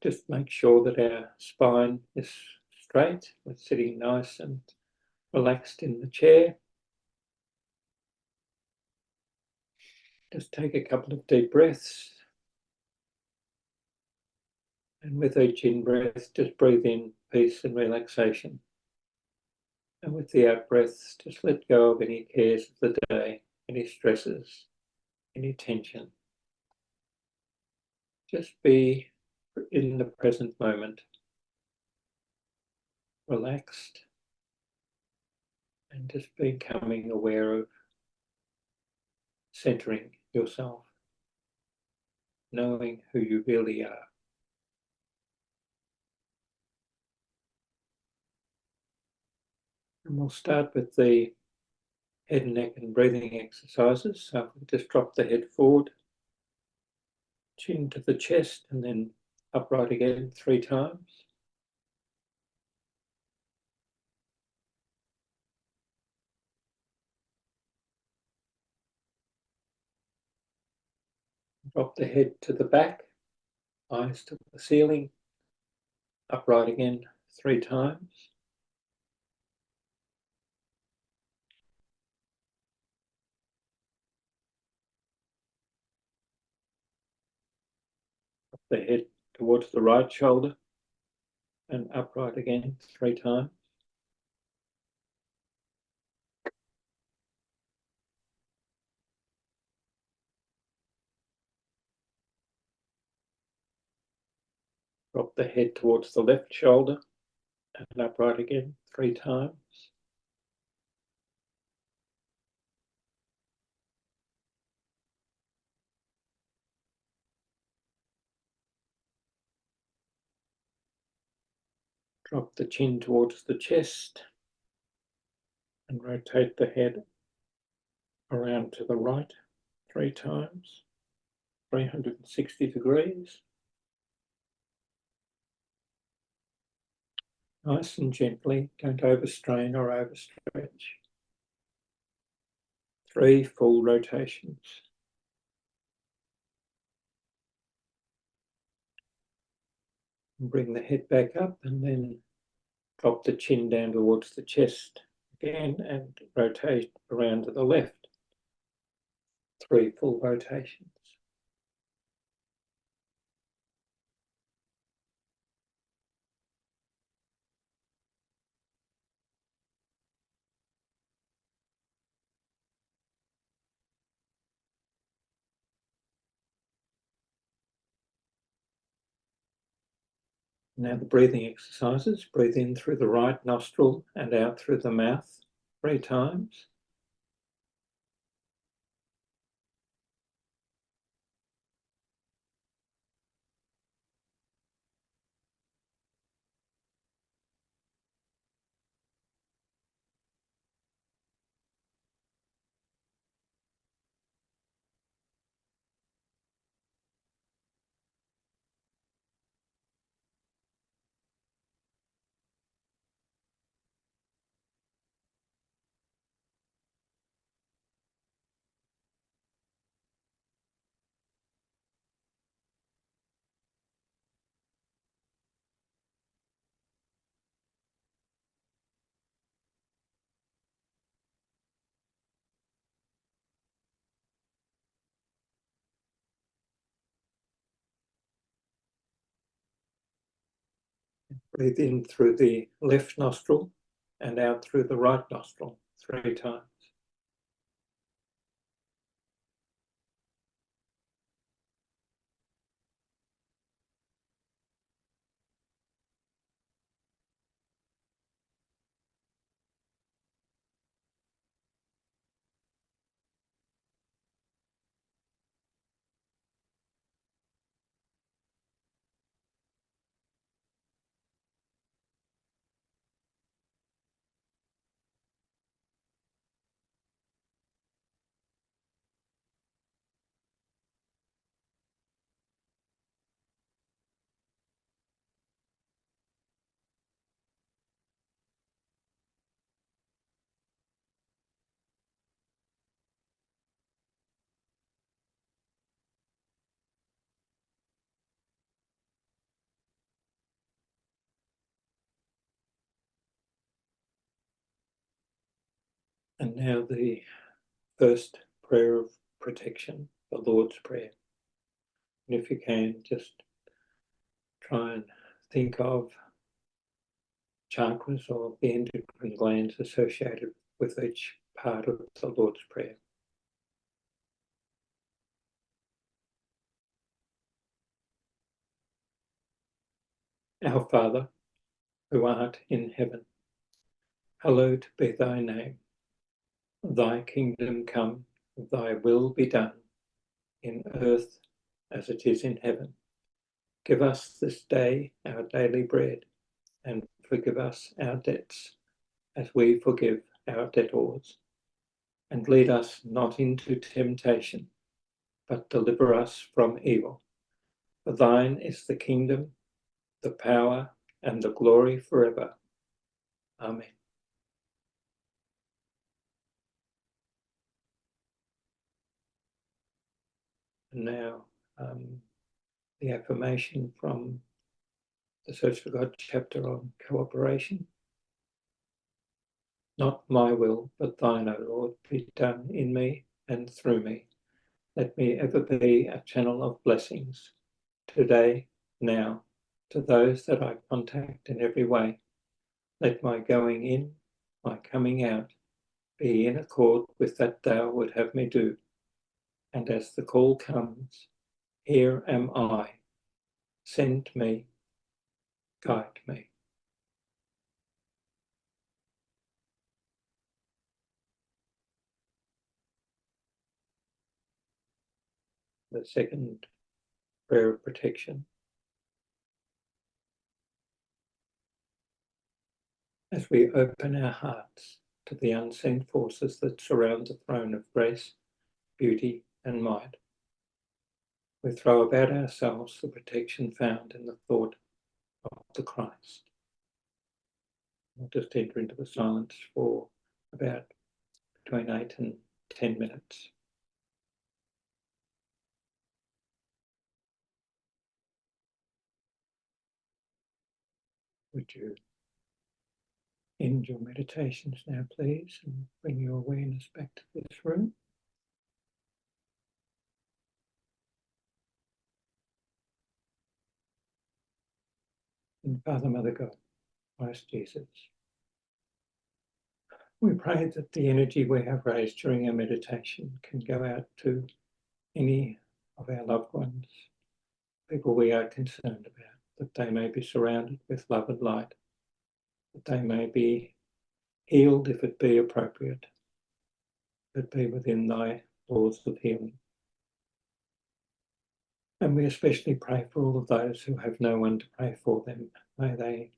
Just make sure that our spine is straight. We're sitting nice and relaxed in the chair. Just take a couple of deep breaths. And with each in-breath, just breathe in peace and relaxation. And with the out-breaths, just let go of any cares of the day, any stresses, any tension. Just be in the present moment, relaxed, and just becoming aware of centering yourself, knowing who you really are. And we'll start with the head and neck and breathing exercises. So if we just drop the head forward, chin to the chest, and then upright again 3 times. Drop the head to the back, eyes to the ceiling, upright again 3 times. Drop the head towards the right shoulder and upright again 3 times. Drop the head towards the left shoulder and upright again 3 times. Drop the chin towards the chest and rotate the head around to the right 3 times, 360 degrees. Nice and gently, don't overstrain or overstretch. 3 full rotations. And bring the head back up and then drop the chin down towards the chest again and rotate around to the left. 3 full rotations. Now the breathing exercises. Breathe in through the right nostril and out through the mouth 3 times. Breathe in through the left nostril and out through the right nostril 3 times. And now the first prayer of protection, the Lord's Prayer. And if you can, just try and think of chakras or the endocrine glands associated with each part of the Lord's Prayer. Our Father, who art in heaven, hallowed be thy name. Thy kingdom come, thy will be done, in earth as it is in heaven. Give us this day our daily bread, and forgive us our debts, as we forgive our debtors. And lead us not into temptation, but deliver us from evil. For thine is the kingdom, the power, and the glory forever. Amen. And now the affirmation from the Search for God chapter on cooperation. Not my will, but thine, O Lord, be done in me and through me. Let me ever be a channel of blessings, today, now, to those that I contact in every way. Let my going in, my coming out, be in accord with that thou would have me do. And as the call comes, here am I. Send me, guide me. The second prayer of protection. As we open our hearts to the unseen forces that surround the throne of grace, beauty, and might, we throw about ourselves the protection found in the thought of the Christ. We'll just enter into the silence for about between 8 and 10 minutes. Would you end your meditations now, please, and bring your awareness back to this room? And Father, Mother God, Christ Jesus, we pray that the energy we have raised during our meditation can go out to any of our loved ones, people we are concerned about, that they may be surrounded with love and light, that they may be healed if it be appropriate, if it be within thy laws of healing. And we especially pray for all of those who have no one to pray for them. May they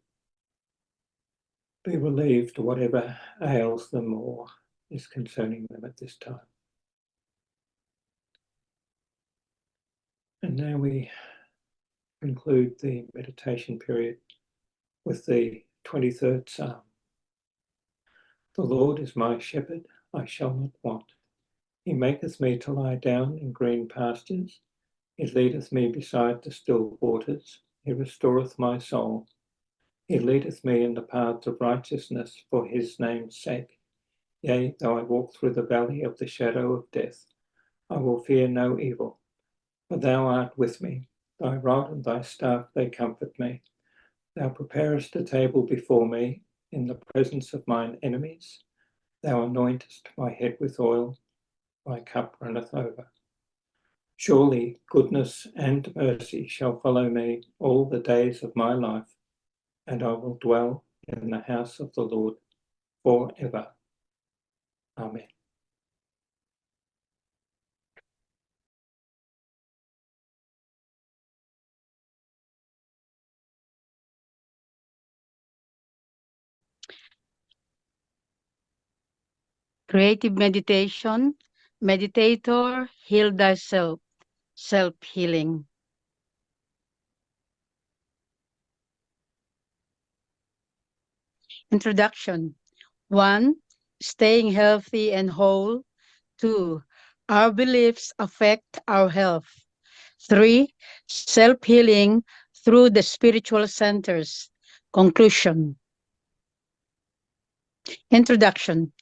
be relieved of whatever ails them or is concerning them at this time. And now we conclude the meditation period with the 23rd Psalm. The Lord is my shepherd, I shall not want. He maketh me to lie down in green pastures. He leadeth me beside the still waters. He restoreth my soul. He leadeth me in the paths of righteousness for his name's sake. Yea, though I walk through the valley of the shadow of death, I will fear no evil, for thou art with me. Thy rod and thy staff, they comfort me. Thou preparest a table before me in the presence of mine enemies. Thou anointest my head with oil, my cup runneth over. Surely goodness and mercy shall follow me all the days of my life, and I will dwell in the house of the Lord forever. Amen. Creative meditation, Meditator, heal thyself, self-healing. Introduction. 1. Staying healthy and whole. 2. Our beliefs affect our health. 3. Self-healing through the spiritual centers. Conclusion. Introduction.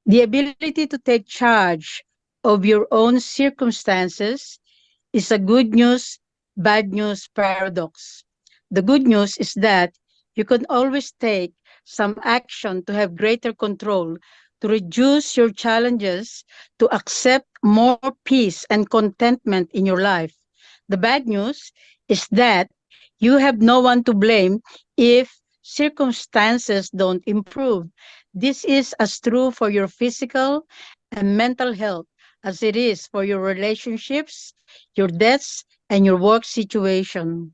The ability to take charge of your own circumstances is a good news, bad news paradox. The good news is that you can always take some action to have greater control, to reduce your challenges, to accept more peace and contentment in your life. The bad news is that you have no one to blame if circumstances don't improve. This is as true for your physical and mental health as it is for your relationships, your debts, and your work situation.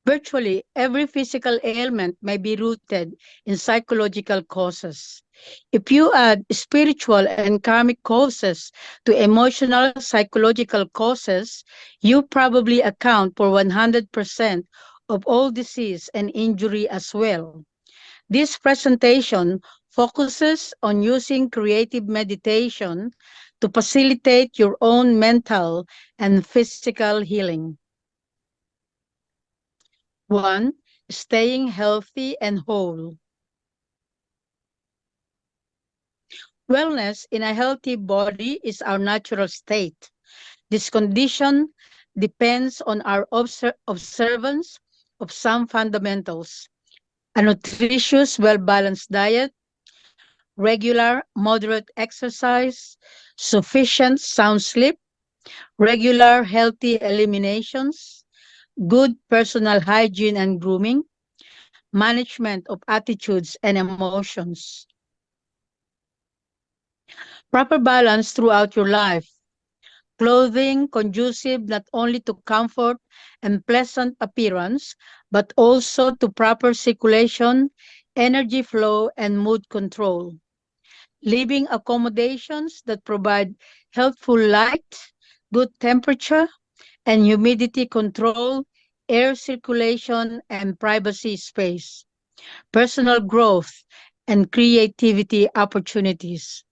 Virtually every physical ailment may be rooted in psychological causes. If you add spiritual and karmic causes to emotional psychological causes, you probably account for 100% of all disease and injury as well. This presentation focuses on using creative meditation to facilitate your own mental and physical healing. 1. Staying healthy and whole. Wellness in a healthy body is our natural state. This condition depends on our observance of some fundamentals: a nutritious, well-balanced diet, regular, moderate exercise, sufficient sound sleep, regular, healthy eliminations, good personal hygiene and grooming, management of attitudes and emotions, proper balance throughout your life, clothing conducive not only to comfort and pleasant appearance, but also to proper circulation, energy flow, and mood control. Living accommodations that provide healthful light, good temperature, and humidity control, air circulation, and privacy space, personal growth, and creativity opportunities.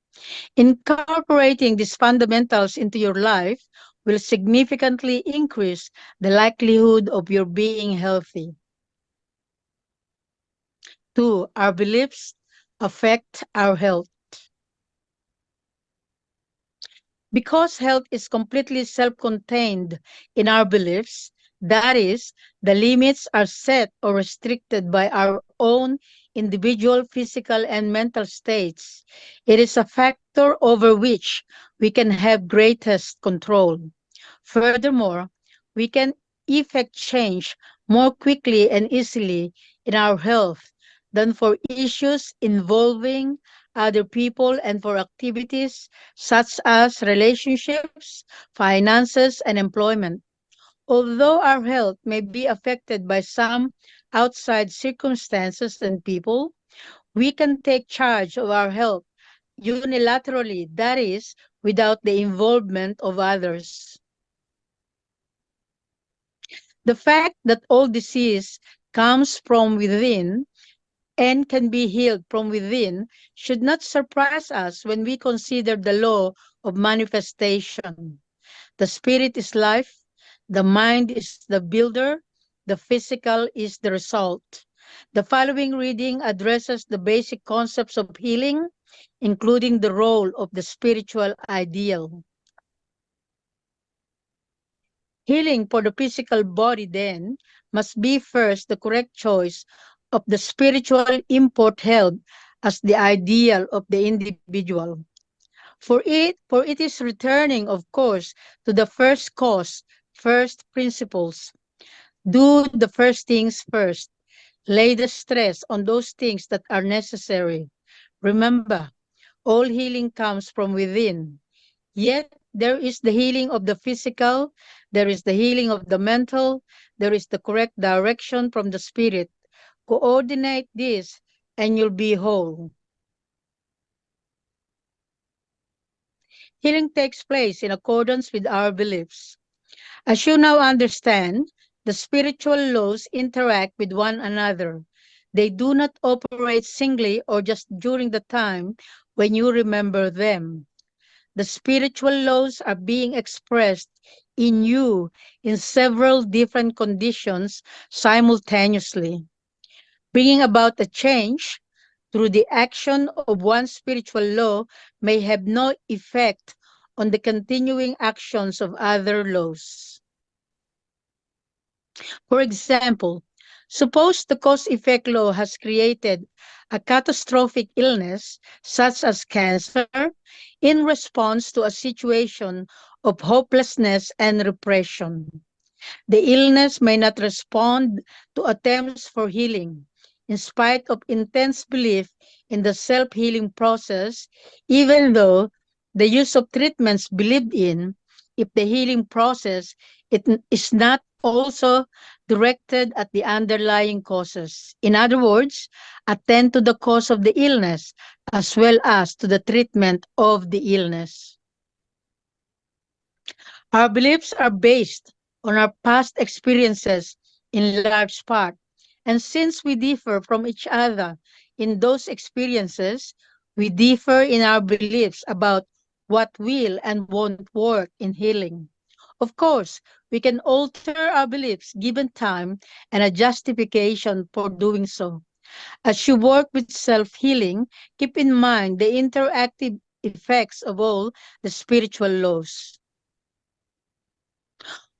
Incorporating these fundamentals into your life will significantly increase the likelihood of your being healthy. 2. Our beliefs affect our health. Because health is completely self-contained in our beliefs, that is, the limits are set or restricted by our own individual physical and mental states. It is a factor over which we can have greatest control. Furthermore, we can effect change more quickly and easily in our health than for issues involving other people and for activities such as relationships, finances, and employment. Although our health may be affected by some outside circumstances and people, we can take charge of our health unilaterally, that is, without the involvement of others. The fact that all disease comes from within and can be healed from within should not surprise us when we consider the law of manifestation. The spirit is life, the mind is the builder, the physical is the result. The following reading addresses the basic concepts of healing, including the role of the spiritual ideal. Healing for the physical body, then, must be first the correct choice of the spiritual import held as the ideal of the individual. For it is returning, of course, to the first cause, first principles. Do the first things first. Lay the stress on those things that are necessary. Remember, all healing comes from within. Yet there is the healing of the physical, there is the healing of the mental, there is the correct direction from the spirit. Coordinate this and you'll be whole. Healing takes place in accordance with our beliefs. As you now understand, the spiritual laws interact with one another. They do not operate singly or just during the time when you remember them. The spiritual laws are being expressed in you in several different conditions simultaneously. Bringing about a change through the action of one spiritual law may have no effect on the continuing actions of other laws. For example, suppose the cause effect law has created a catastrophic illness, such as cancer, in response to a situation of hopelessness and repression. The illness may not respond to attempts for healing, in spite of intense belief in the self healing process, even though the use of treatments believed in, if the healing process is not also directed at the underlying causes. In other words, attend to the cause of the illness as well as to the treatment of the illness. Our beliefs are based on our past experiences in large part. And since we differ from each other in those experiences, we differ in our beliefs about what will and won't work in healing. Of course, we can alter our beliefs given time and a justification for doing so. As you work with self healing, keep in mind the interactive effects of all the spiritual laws.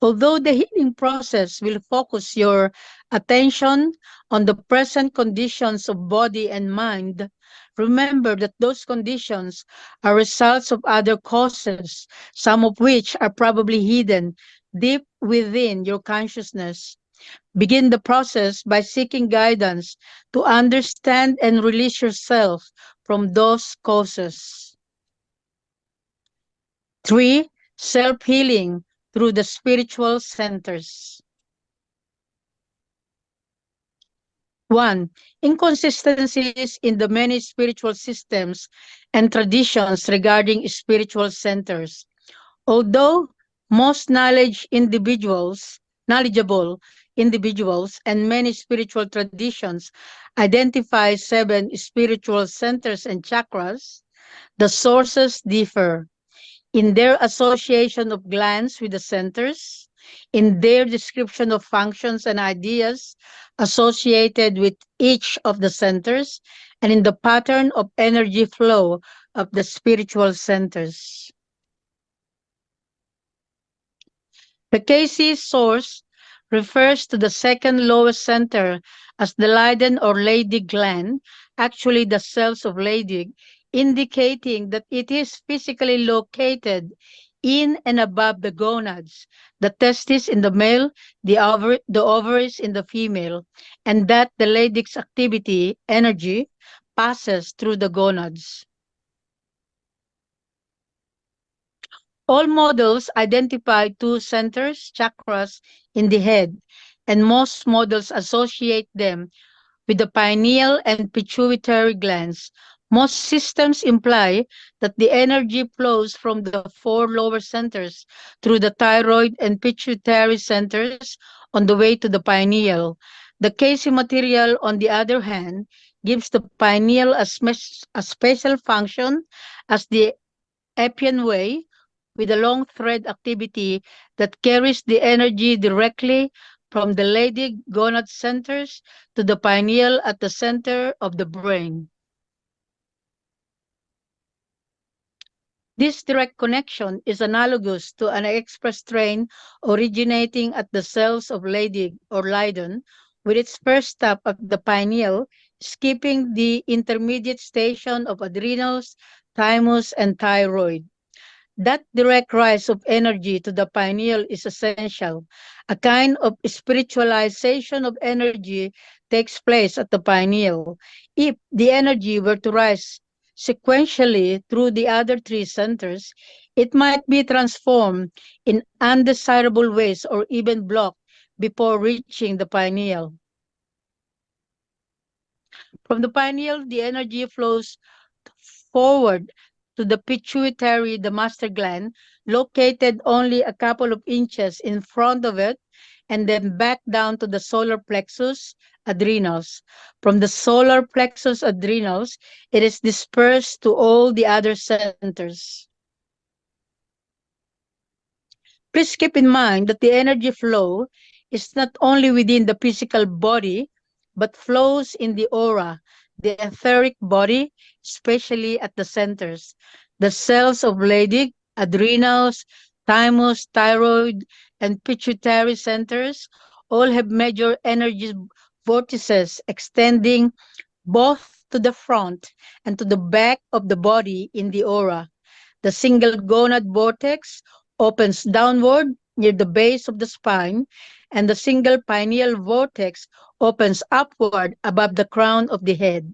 Although the healing process will focus your attention on the present conditions of body and mind, remember that those conditions are results of other causes, some of which are probably hidden deep within your consciousness. Begin the process by seeking guidance to understand and release yourself from those causes. 3. Self healing through the spiritual centers. 1. Inconsistencies in the many spiritual systems and traditions regarding spiritual centers. Although most knowledgeable individuals and many spiritual traditions identify 7 spiritual centers and chakras, the sources differ in their association of glands with the centers, in their description of functions and ideas associated with each of the centers, and in the pattern of energy flow of the spiritual centers. The Cayce source refers to the second lowest center as the Leydig or Leydig gland, actually the cells of Leydig, indicating that it is physically located in and above the gonads, the testis in the male, the ovaries in the female, and that the Leydig's activity, energy, passes through the gonads. All models identify 2 centers, chakras, in the head, and most models associate them with the pineal and pituitary glands. Most systems imply that the energy flows from the 4 lower centers through the thyroid and pituitary centers on the way to the pineal. The Cayce material, on the other hand, gives the pineal a special function as the Epian way, with a long thread activity that carries the energy directly from the Leydig gonad centers to the pineal at the center of the brain. This direct connection is analogous to an express train originating at the cells of Leydig or Leiden, with its first stop at the pineal, skipping the intermediate station of adrenals, thymus, and thyroid. That direct rise of energy to the pineal is essential. A kind of spiritualization of energy takes place at the pineal. If the energy were to rise sequentially through the other 3 centers, it might be transformed in undesirable ways or even blocked before reaching the pineal. From the pineal, the energy flows forward to the pituitary, the master gland, located only a couple of inches in front of it, and then back down to the solar plexus adrenals. From the solar plexus adrenals, it is dispersed to all the other centers. Please keep in mind that the energy flow is not only within the physical body, but flows in the aura, the etheric body, especially at the centers. The cells of Leydig, adrenals, thymus, thyroid, and pituitary centers all have major energy vortices extending both to the front and to the back of the body in the aura. The single gonad vortex opens downward near the base of the spine, and the single pineal vortex opens upward above the crown of the head.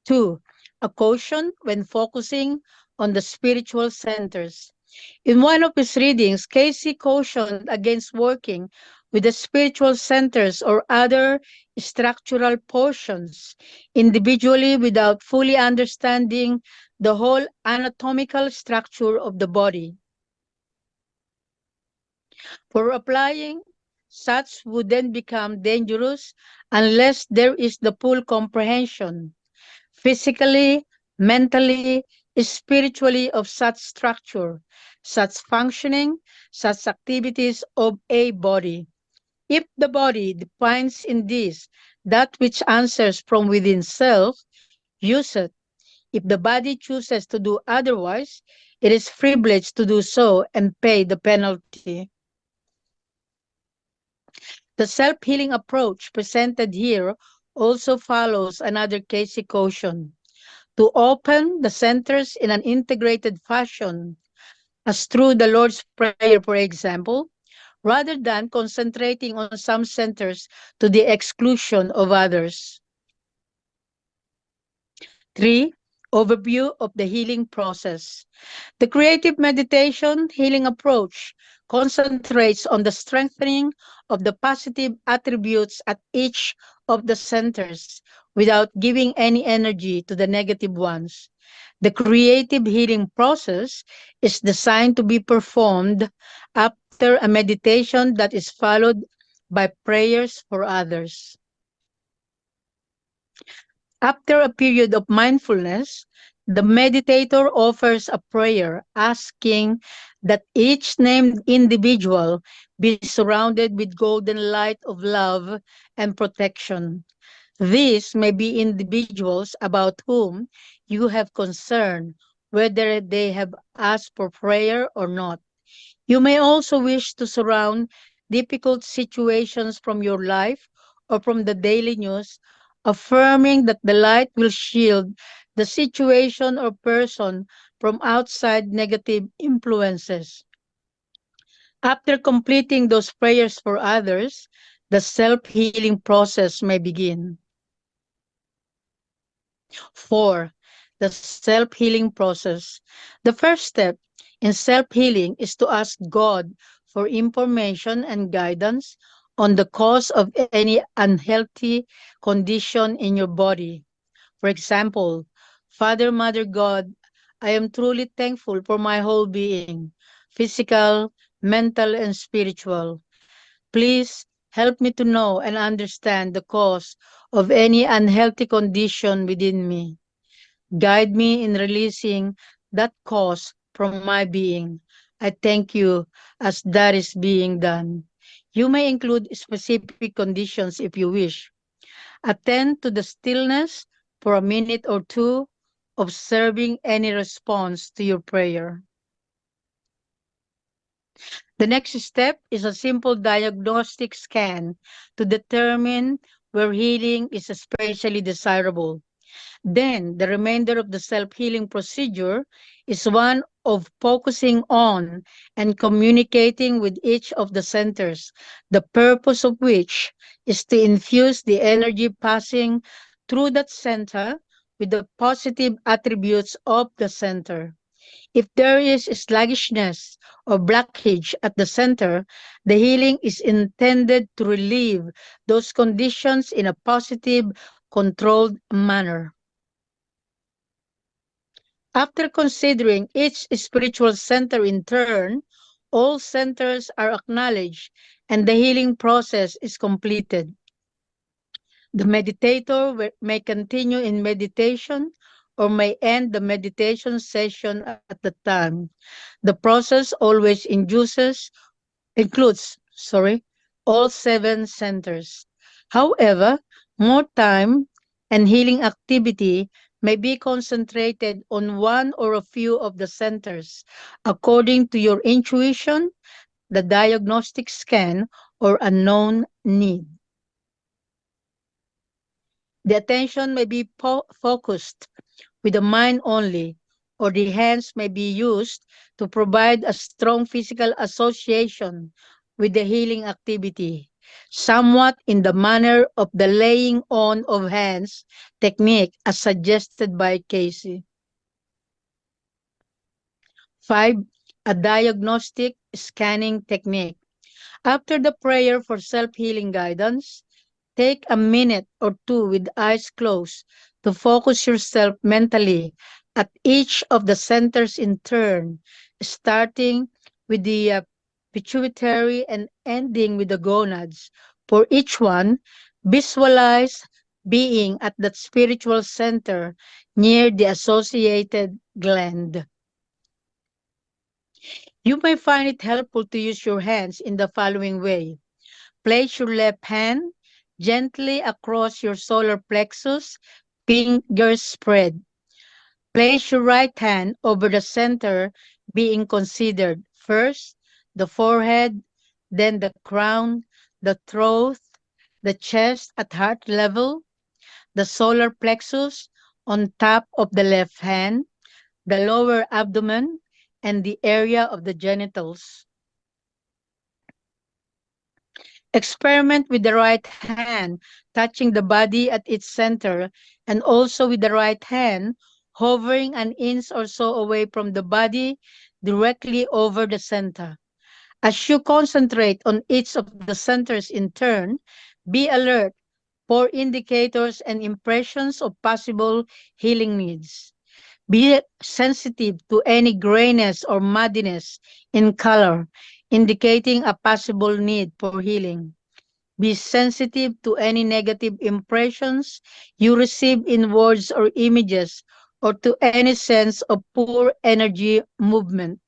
2. A caution when focusing on the spiritual centers. In one of his readings, Cayce cautioned against working with the spiritual centers or other structural portions individually without fully understanding the whole anatomical structure of the body. For applying such would then become dangerous unless there is the full comprehension, physically, mentally, spiritually of such structure, such functioning, such activities of a body. If the body defines in this that which answers from within self, use it. If the body chooses to do otherwise, it is privileged to do so and pay the penalty. The self-healing approach presented here also follows another Cayce caution to open the centers in an integrated fashion, as through the Lord's Prayer, for example, rather than concentrating on some centers to the exclusion of others. 3. Overview of the healing process. The creative meditation healing approach concentrates on the strengthening of the positive attributes at each of the centers without giving any energy to the negative ones. The creative healing process is designed to be performed after a meditation that is followed by prayers for others. After a period of mindfulness, the meditator offers a prayer asking that each named individual be surrounded with golden light of love and protection. These may be individuals about whom you have concern, whether they have asked for prayer or not. You may also wish to surround difficult situations from your life or from the daily news, affirming that the light will shield the situation or person from outside negative influences. After completing those prayers for others, the self-healing process may begin. 4. The self-healing process. The first step in self-healing is to ask God for information and guidance on the cause of any unhealthy condition in your body. For example, Father, Mother God, I am truly thankful for my whole being, physical, mental, and spiritual. Please help me to know and understand the cause of any unhealthy condition within me. Guide me in releasing that cause from my being. I thank you as that is being done. You may include specific conditions if you wish. Attend to the stillness for a minute or two, observing any response to your prayer. The next step is a simple diagnostic scan to determine where healing is especially desirable. Then, the remainder of the self-healing procedure is one of focusing on and communicating with each of the centers, the purpose of which is to infuse the energy passing through that center with the positive attributes of the center. If there is sluggishness or blockage at the center, the healing is intended to relieve those conditions in a positive, controlled manner. After considering each spiritual center in turn, all centers are acknowledged and the healing process is completed. The meditator may continue in meditation or may end the meditation session at the time. The process always includes, all 7 centers. However, more time and healing activity may be concentrated on one or a few of the centers according to your intuition, the diagnostic scan, or unknown need. The attention may be focused with the mind only, or the hands may be used to provide a strong physical association with the healing activity, somewhat in the manner of the laying on of hands technique as suggested by Cayce. 5. A diagnostic scanning technique. After the prayer for self-healing guidance, take a minute or two with eyes closed to focus yourself mentally at each of the centers in turn, starting with the pituitary and ending with the gonads. For each one, visualize being at that spiritual center near the associated gland. You may find it helpful to use your hands in the following way. Place your left hand gently across your solar plexus, fingers spread. Place your right hand over the center being considered. First, the forehead, then the crown, the throat, the chest at heart level, the solar plexus on top of the left hand, the lower abdomen, and the area of the genitals. Experiment with the right hand, touching the body at its center, and also with the right hand, hovering an inch or so away from the body, directly over the center. As you concentrate on each of the centers in turn, be alert for indicators and impressions of possible healing needs. Be sensitive to any grayness or muddiness in color, indicating a possible need for healing. Be sensitive to any negative impressions you receive in words or images, or to any sense of poor energy movement.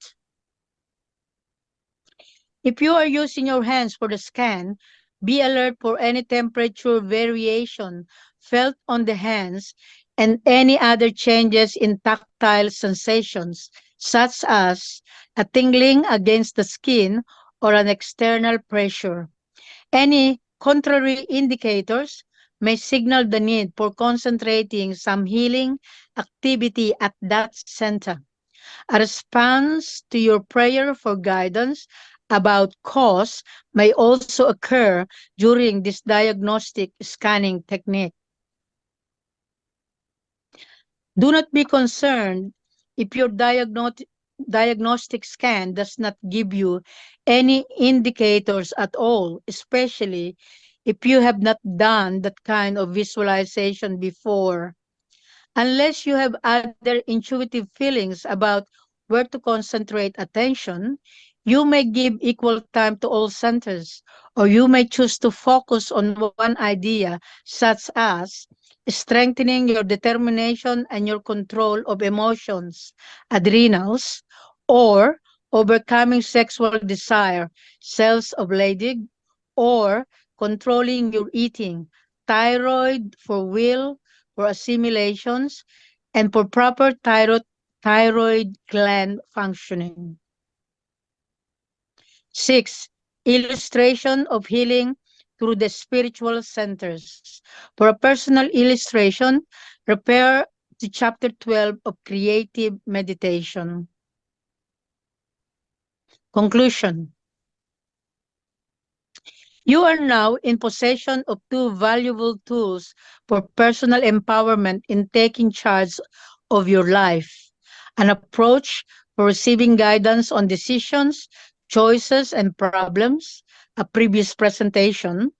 If you are using your hands for the scan, be alert for any temperature variation felt on the hands and any other changes in tactile sensations, such as a tingling against the skin or an external pressure. Any contrary indicators may signal the need for concentrating some healing activity at that center. A response to your prayer for guidance about cause may also occur during this diagnostic scanning technique. Do not be concerned if your diagnostic scan does not give you any indicators at all, especially if you have not done that kind of visualization before. Unless you have other intuitive feelings about where to concentrate attention, you may give equal time to all centers, or you may choose to focus on one idea, such as strengthening your determination and your control of emotions, adrenals, or overcoming sexual desire, cells of Leydig, or controlling your eating, thyroid for will, for assimilations, and for proper thyroid gland functioning. 6. Illustration of healing through the spiritual centers. For a personal illustration, refer to chapter 12 of Creative Meditation. Conclusion. You are now in possession of two valuable tools for personal empowerment in taking charge of your life: an approach for receiving guidance on decisions, choices, and problems, a previous presentation,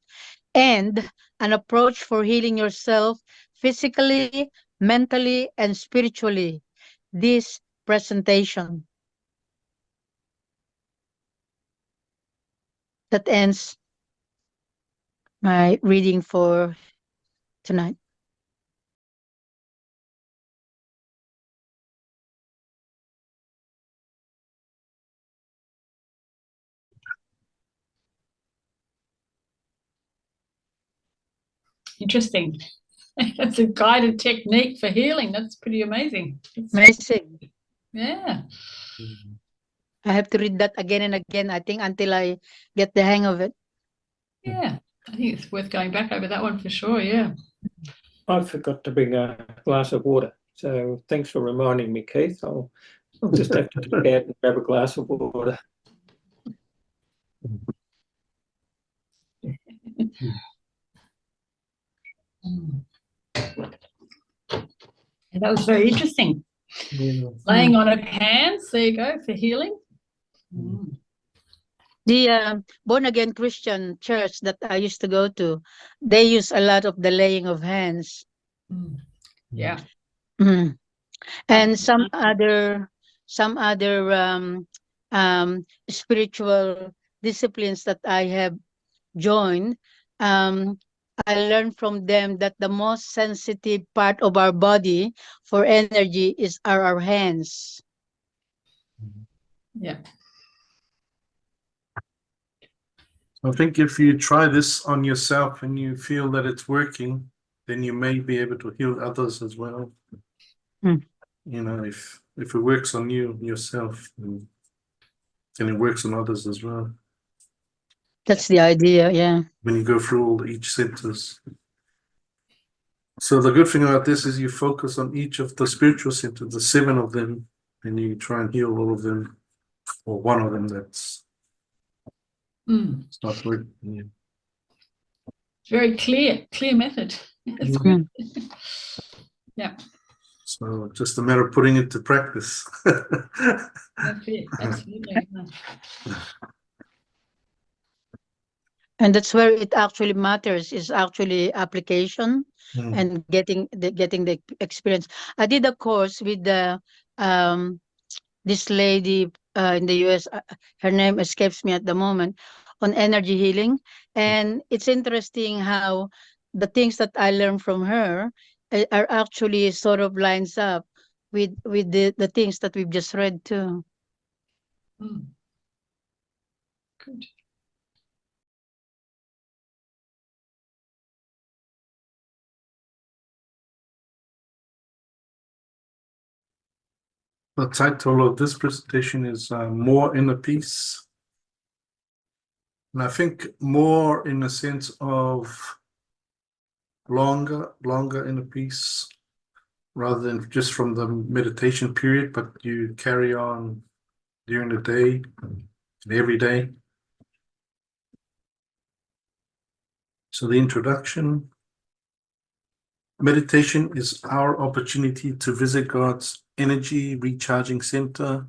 and an approach for healing yourself physically, mentally, and spiritually, this presentation. That ends my reading for tonight. Interesting. That's a guided technique for healing. That's pretty amazing. Amazing. Yeah. I have to read that again and again, I think, until I get the hang of it. Yeah. I think it's worth going back over that one for sure. Yeah. I forgot to bring a glass of water. So thanks for reminding me, Keith. I'll just have to get out and grab a glass of water. And that was very interesting. Laying on of hands, there you go, for healing. The born again Christian church that I used to go to, they use a lot of the laying of hands. Yeah. And some other spiritual disciplines that I have joined. I learned from them that the most sensitive part of our body for energy are our hands. Yeah. I think if you try this on yourself and you feel that it's working, then you may be able to heal others as well. You know, if it works on you yourself, then it works on others as well. That's the idea, yeah. When you go through each centers. So the good thing about this is you focus on each of the spiritual centers, the 7 of them, and you try and heal all of them, or one of them that's it's not working. Yeah. Very clear method. Yeah. So just a matter of putting it to practice. That's it. Absolutely. And that's where it actually matters, is actually application and getting the experience. I did a course with the this lady in the US. Her name escapes me at the moment, on energy healing, and it's interesting how the things that I learned from her are actually sort of lines up with the things that we've just read too. Good. The title of this presentation is More Inner Peace. And I think more in the sense of longer inner peace, rather than just from the meditation period, but you carry on during the day and every day. So the introduction. Meditation is our opportunity to visit God's energy recharging center,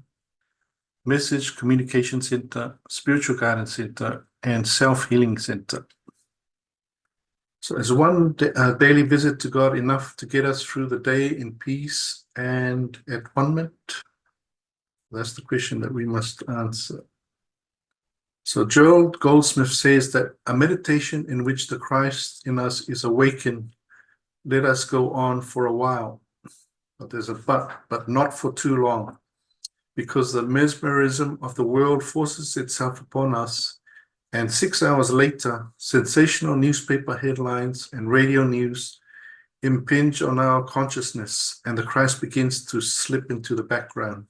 message communication center, spiritual guidance center, and self-healing center. So is one daily visit to God enough to get us through the day in peace and at one-ment? That's the question that we must answer. So Joel Goldsmith says that a meditation in which the Christ in us is awakened, let us go on for a while. But there's a but not for too long, because the mesmerism of the world forces itself upon us, and 6 hours later, sensational newspaper headlines and radio news impinge on our consciousness, and the Christ begins to slip into the background.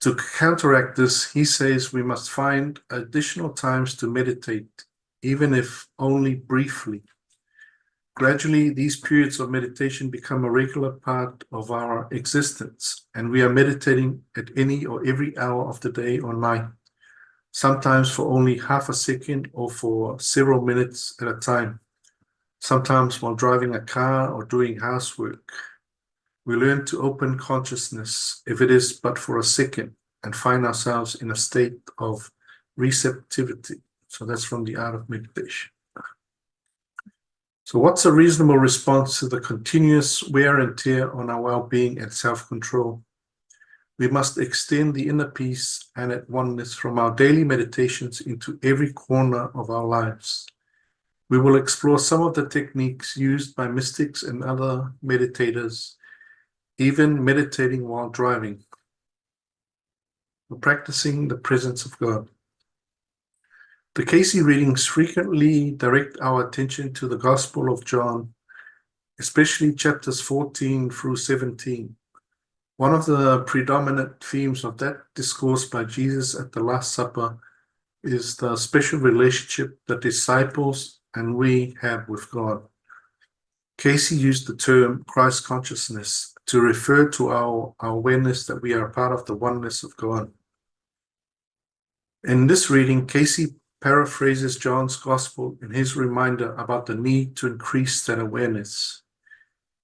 To counteract this, he says we must find additional times to meditate, even if only briefly. Gradually, these periods of meditation become a regular part of our existence, and we are meditating at any or every hour of the day or night, sometimes for only half a second or for several minutes at a time, sometimes while driving a car or doing housework. We learn to open consciousness, if it is but for a second, and find ourselves in a state of receptivity. So that's from The Art of Meditation. So what's a reasonable response to the continuous wear and tear on our well-being and self-control? We must extend the inner peace and at oneness from our daily meditations into every corner of our lives. We will explore some of the techniques used by mystics and other meditators, even meditating while driving, practicing the presence of God. The Cayce readings frequently direct our attention to the Gospel of John, especially chapters 14 through 17. One of the predominant themes of that discourse by Jesus at the Last Supper is the special relationship that disciples and we have with God. Cayce used the term Christ consciousness to refer to our awareness that we are part of the oneness of God. In this reading, Cayce paraphrases John's Gospel in his reminder about the need to increase that awareness.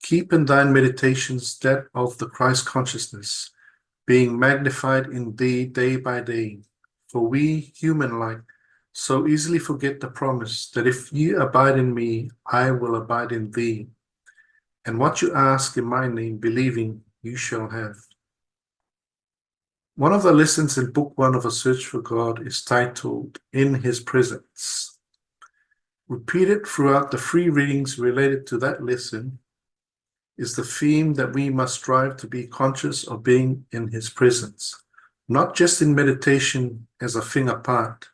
Keep in thine meditations that of the Christ consciousness, being magnified in thee day by day. For we, human-like, so easily forget the promise that if ye abide in me, I will abide in thee. And what you ask in my name, believing, you shall have. One of the lessons in Book 1 of A Search for God is titled, In His Presence. Repeated throughout the 3 readings related to that lesson is the theme that we must strive to be conscious of being in His presence, not just in meditation as a thing apart,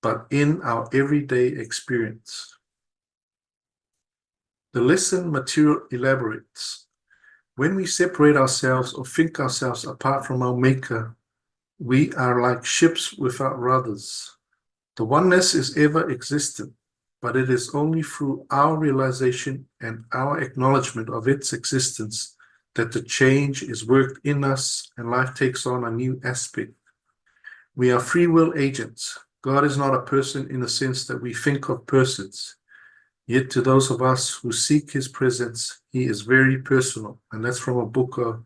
but in our everyday experience. The lesson material elaborates. When we separate ourselves or think ourselves apart from our Maker, we are like ships without rudders. The oneness is ever existent, but it is only through our realization and our acknowledgement of its existence that the change is worked in us and life takes on a new aspect. We are free will agents. God is not a person in the sense that we think of persons. Yet to those of us who seek His presence, He is very personal. And that's from a book of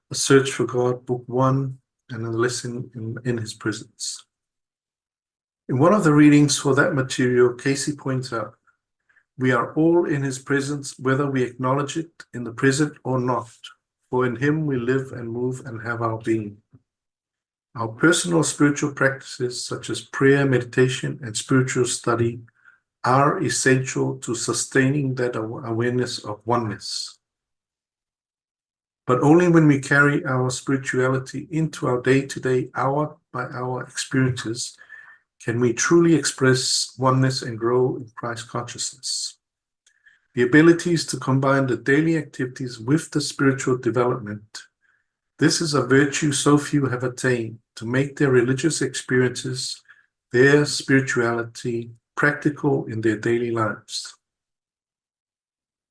A Search for God, Book 1, and a lesson in His presence. In one of the readings for that material, Cayce points out, we are all in His presence, whether we acknowledge it in the present or not, for in Him we live and move and have our being. Our personal spiritual practices, such as prayer, meditation, and spiritual study, are essential to sustaining that awareness of oneness. But only when we carry our spirituality into our day-to-day, hour-by-hour experiences can we truly express oneness and grow in Christ consciousness. The ability is to combine the daily activities with the spiritual development. This is a virtue so few have attained, to make their religious experiences, their spirituality, practical in their daily lives.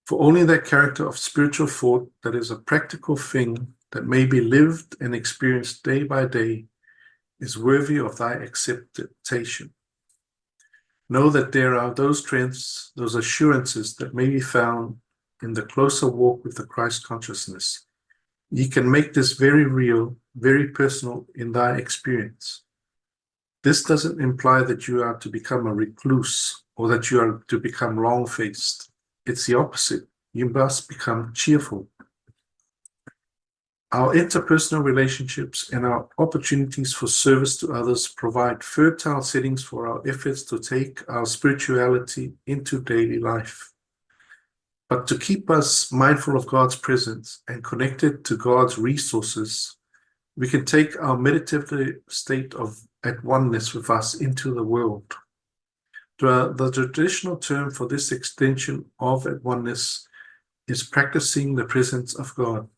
For only that character of spiritual thought that is a practical thing that may be lived and experienced day by day is worthy of thy acceptation. Know that there are those strengths, those assurances that may be found in the closer walk with the Christ consciousness. Ye can make this very real, very personal in thy experience. This doesn't imply that you are to become a recluse or that you are to become long-faced. It's the opposite. You must become cheerful. Our interpersonal relationships and our opportunities for service to others provide fertile settings for our efforts to take our spirituality into daily life. But to keep us mindful of God's presence and connected to God's resources, we can take our meditative state of at oneness with us into the world. The traditional term for this extension of at oneness is practicing the presence of God.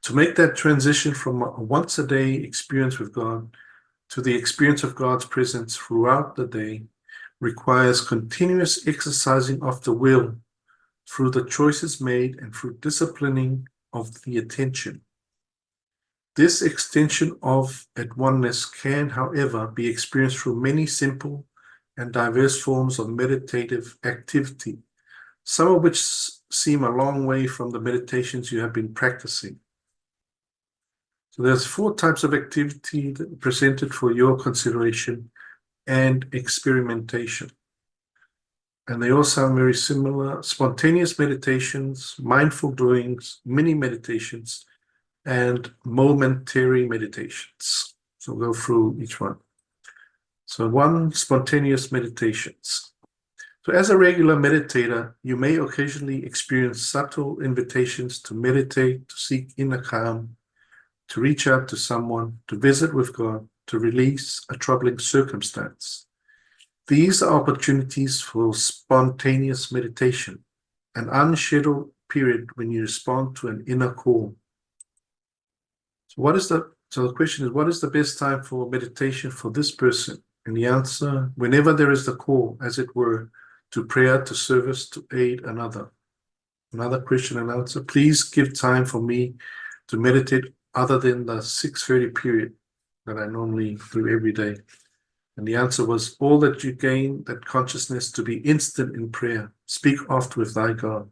To make that transition from a once-a-day experience with God to the experience of God's presence throughout the day requires continuous exercising of the will through the choices made and through disciplining of the attention. This extension of at oneness can, however, be experienced through many simple and diverse forms of meditative activity, some of which seem a long way from the meditations you have been practicing. So there's 4 types of activity presented for your consideration and experimentation. And they all sound very similar: spontaneous meditations, mindful doings, mini meditations, and momentary meditations. So we'll go through each one. So 1, spontaneous meditations. So as a regular meditator, you may occasionally experience subtle invitations to meditate, to seek inner calm, to reach out to someone, to visit with God, to release a troubling circumstance. These are opportunities for spontaneous meditation, an unscheduled period when you respond to an inner call. So the question is, what is the best time for meditation for this person? And the answer, whenever there is the call, as it were, to prayer, to service, to aid another. Another question and answer, please give time for me to meditate other than the 6:30 period that I normally do every day. And the answer was, all that you gain, that consciousness to be instant in prayer. Speak oft with thy God.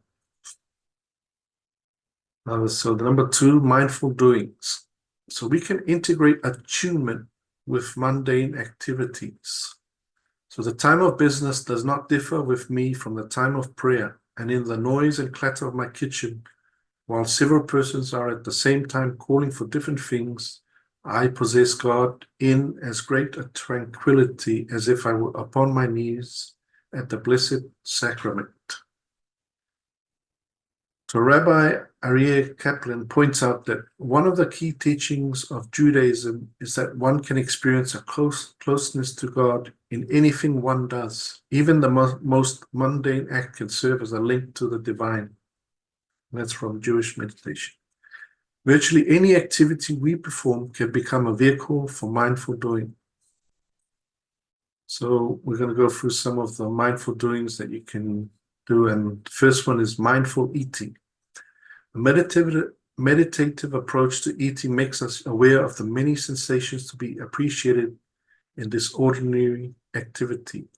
So the number 2, mindful doings. So we can integrate attunement with mundane activities. So the time of business does not differ with me from the time of prayer, and in the noise and clatter of my kitchen, while several persons are at the same time calling for different things, I possess God in as great a tranquility as if I were upon my knees at the Blessed Sacrament. So Rabbi Aryeh Kaplan points out that one of the key teachings of Judaism is that one can experience a closeness to God in anything one does. Even the most mundane act can serve as a link to the divine. That's from Jewish meditation. Virtually any activity we perform can become a vehicle for mindful doing. So we're going to go through some of the mindful doings that you can do. And the first one is mindful eating. A meditative approach to eating makes us aware of the many sensations to be appreciated in this ordinary activity.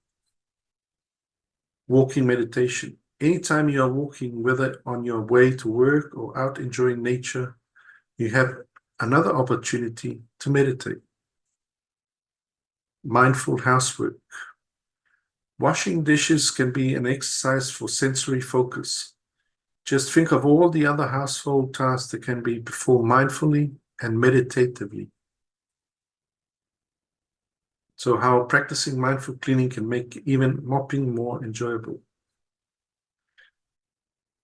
Walking meditation. Anytime you are walking, whether on your way to work or out enjoying nature, you have another opportunity to meditate. Mindful housework. Washing dishes can be an exercise for sensory focus. Just think of all the other household tasks that can be performed mindfully and meditatively. So how practicing mindful cleaning can make even mopping more enjoyable.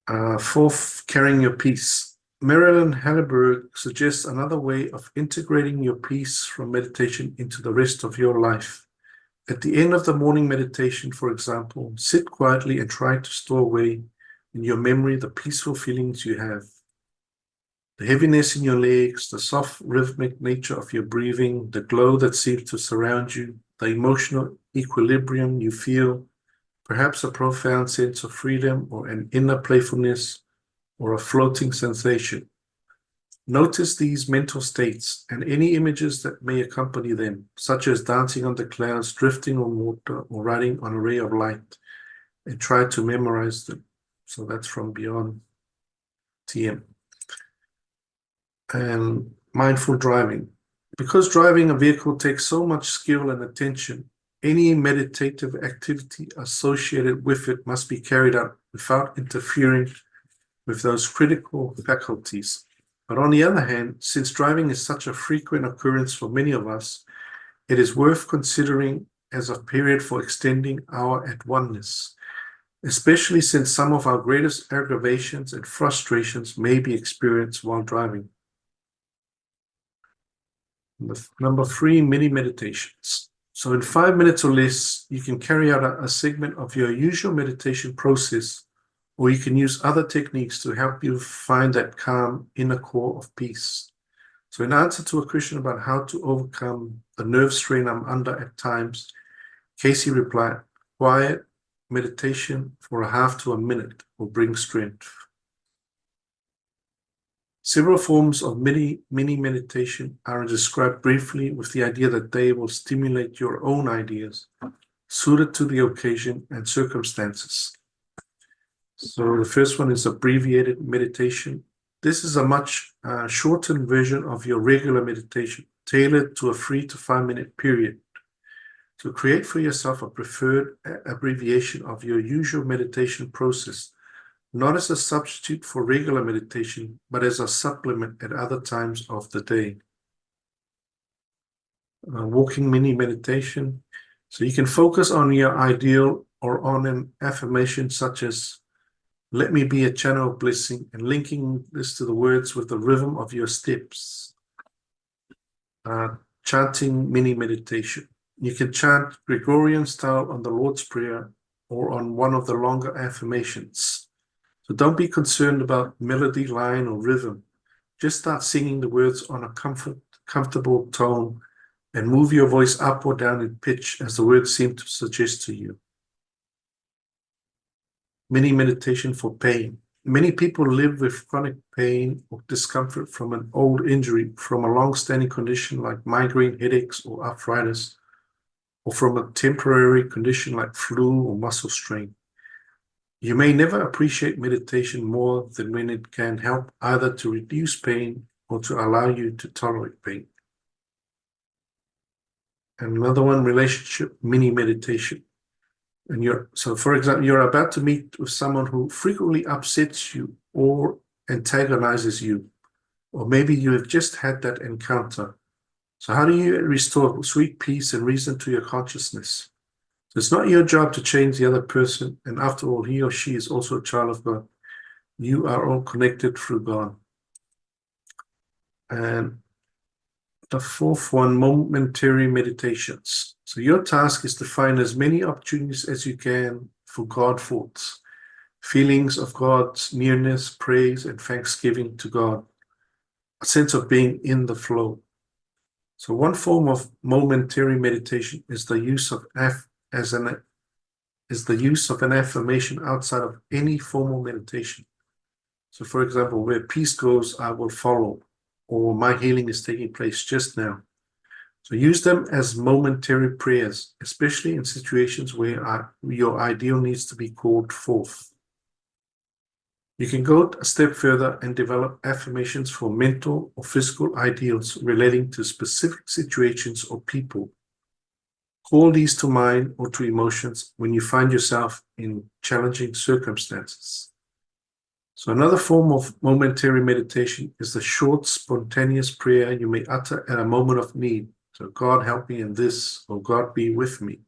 4th, carrying your peace. Marilyn Halleberg suggests another way of integrating your peace from meditation into the rest of your life. At the end of the morning meditation, for example, sit quietly and try to store away in your memory the peaceful feelings you have. The heaviness in your legs, the soft rhythmic nature of your breathing, the glow that seems to surround you, the emotional equilibrium you feel, perhaps a profound sense of freedom or an inner playfulness or a floating sensation. Notice these mental states and any images that may accompany them, such as dancing on the clouds, drifting on water, or riding on a ray of light, and try to memorize them. So that's from Beyond TM. And mindful driving. Because driving a vehicle takes so much skill and attention, any meditative activity associated with it must be carried out without interfering with those critical faculties. But on the other hand, since driving is such a frequent occurrence for many of us, it is worth considering as a period for extending our at-oneness, especially since some of our greatest aggravations and frustrations may be experienced while driving. Number 3, mini meditations. So in 5 minutes or less, you can carry out a segment of your usual meditation process, or you can use other techniques to help you find that calm inner core of peace. So in answer to a question about how to overcome the nerve strain I'm under at times, Cayce replied, quiet meditation for a half to a minute will bring strength. Several forms of mini meditation are described briefly with the idea that they will stimulate your own ideas, suited to the occasion and circumstances. So the first one is abbreviated meditation. This is a much shortened version of your regular meditation, tailored to a 3 to 5 minute period. So create for yourself a preferred abbreviation of your usual meditation process, not as a substitute for regular meditation, but as a supplement at other times of the day. Walking mini meditation. So you can focus on your ideal or on an affirmation such as, let me be a channel of blessing, and linking this to the words with the rhythm of your steps. chanting mini meditation. You can chant Gregorian style on the Lord's Prayer or on one of the longer affirmations. So don't be concerned about melody, line, or rhythm. Just start singing the words on a comfortable tone and move your voice up or down in pitch as the words seem to suggest to you. Mini meditation for pain. Many people live with chronic pain or discomfort from an old injury, from a long-standing condition like migraine headaches or arthritis, or from a temporary condition like flu or muscle strain. You may never appreciate meditation more than when it can help either to reduce pain or to allow you to tolerate pain. And another one, relationship mini meditation. And so for example, you're about to meet with someone who frequently upsets you or antagonizes you, or maybe you have just had that encounter. So how do you restore sweet peace and reason to your consciousness? So it's not your job to change the other person, and after all, he or she is also a child of God. You are all connected through God. And the fourth one, momentary meditations. So your task is to find as many opportunities as you can for God thoughts, feelings of God's nearness, praise, and thanksgiving to God, a sense of being in the flow. So one form of momentary meditation is the use of an affirmation outside of any formal meditation. So for example, where peace goes, I will follow, or my healing is taking place just now. So use them as momentary prayers, especially in situations where your ideal needs to be called forth. You can go a step further and develop affirmations for mental or physical ideals relating to specific situations or people. Call these to mind or to emotions when you find yourself in challenging circumstances. So another form of momentary meditation is the short, spontaneous prayer you may utter at a moment of need. So God help me in this, or God be with me.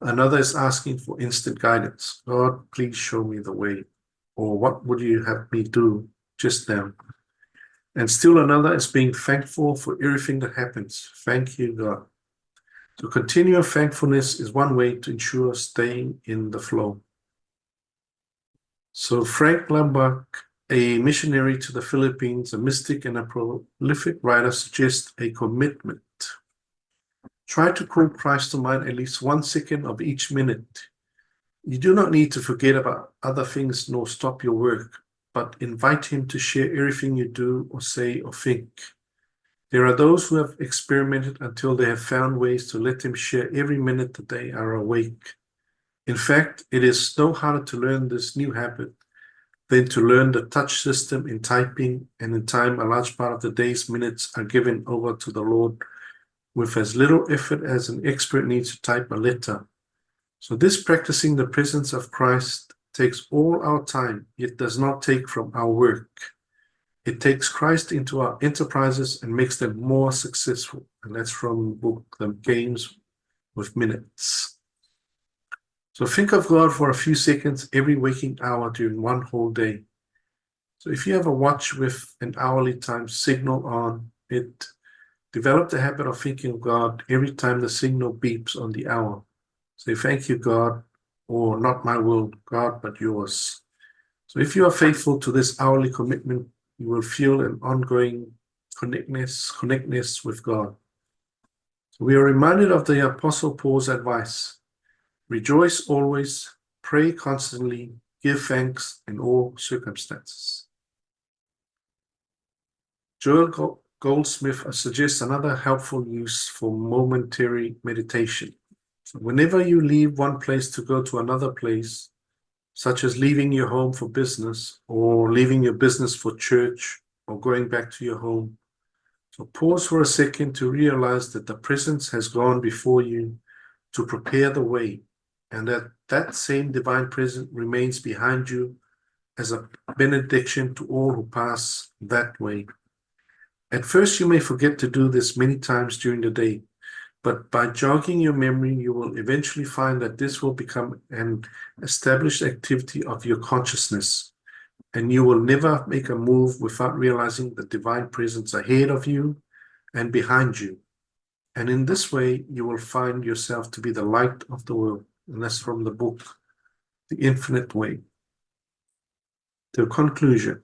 Another is asking for instant guidance. God, please show me the way. Or what would you have me do just now? And still another is being thankful for everything that happens. Thank you, God. So continual thankfulness is one way to ensure staying in the flow. So Frank Lambach, a missionary to the Philippines, a mystic and a prolific writer, suggests a commitment. Try to call Christ to mind at least 1 second of each minute. You do not need to forget about other things nor stop your work, but invite him to share everything you do or say or think. There are those who have experimented until they have found ways to let him share every minute that they are awake. In fact, it is no harder to learn this new habit than to learn the touch system in typing, and in time, a large part of the day's minutes are given over to the Lord with as little effort as an expert needs to type a letter. So this practicing the presence of Christ takes all our time, yet does not take from our work. It takes Christ into our enterprises and makes them more successful. And that's from the book, The Games with Minutes. So think of God for a few seconds every waking hour during one whole day. So if you have a watch with an hourly time signal on it, develop the habit of thinking of God every time the signal beeps on the hour. Say, thank you, God, or not my will, God, but yours. So if you are faithful to this hourly commitment, you will feel an ongoing connectedness with God. So we are reminded of the Apostle Paul's advice. Rejoice always, pray constantly, give thanks in all circumstances. Joel Goldsmith suggests another helpful use for momentary meditation. So whenever you leave one place to go to another place, such as leaving your home for business, or leaving your business for church, or going back to your home, so pause for a second to realize that the presence has gone before you to prepare the way, and that same divine presence remains behind you as a benediction to all who pass that way. At first, you may forget to do this many times during the day, but by jogging your memory, you will eventually find that this will become an established activity of your consciousness, and you will never make a move without realizing the divine presence ahead of you and behind you. And in this way, you will find yourself to be the light of the world. And that's from the book, The Infinite Way. To conclusion,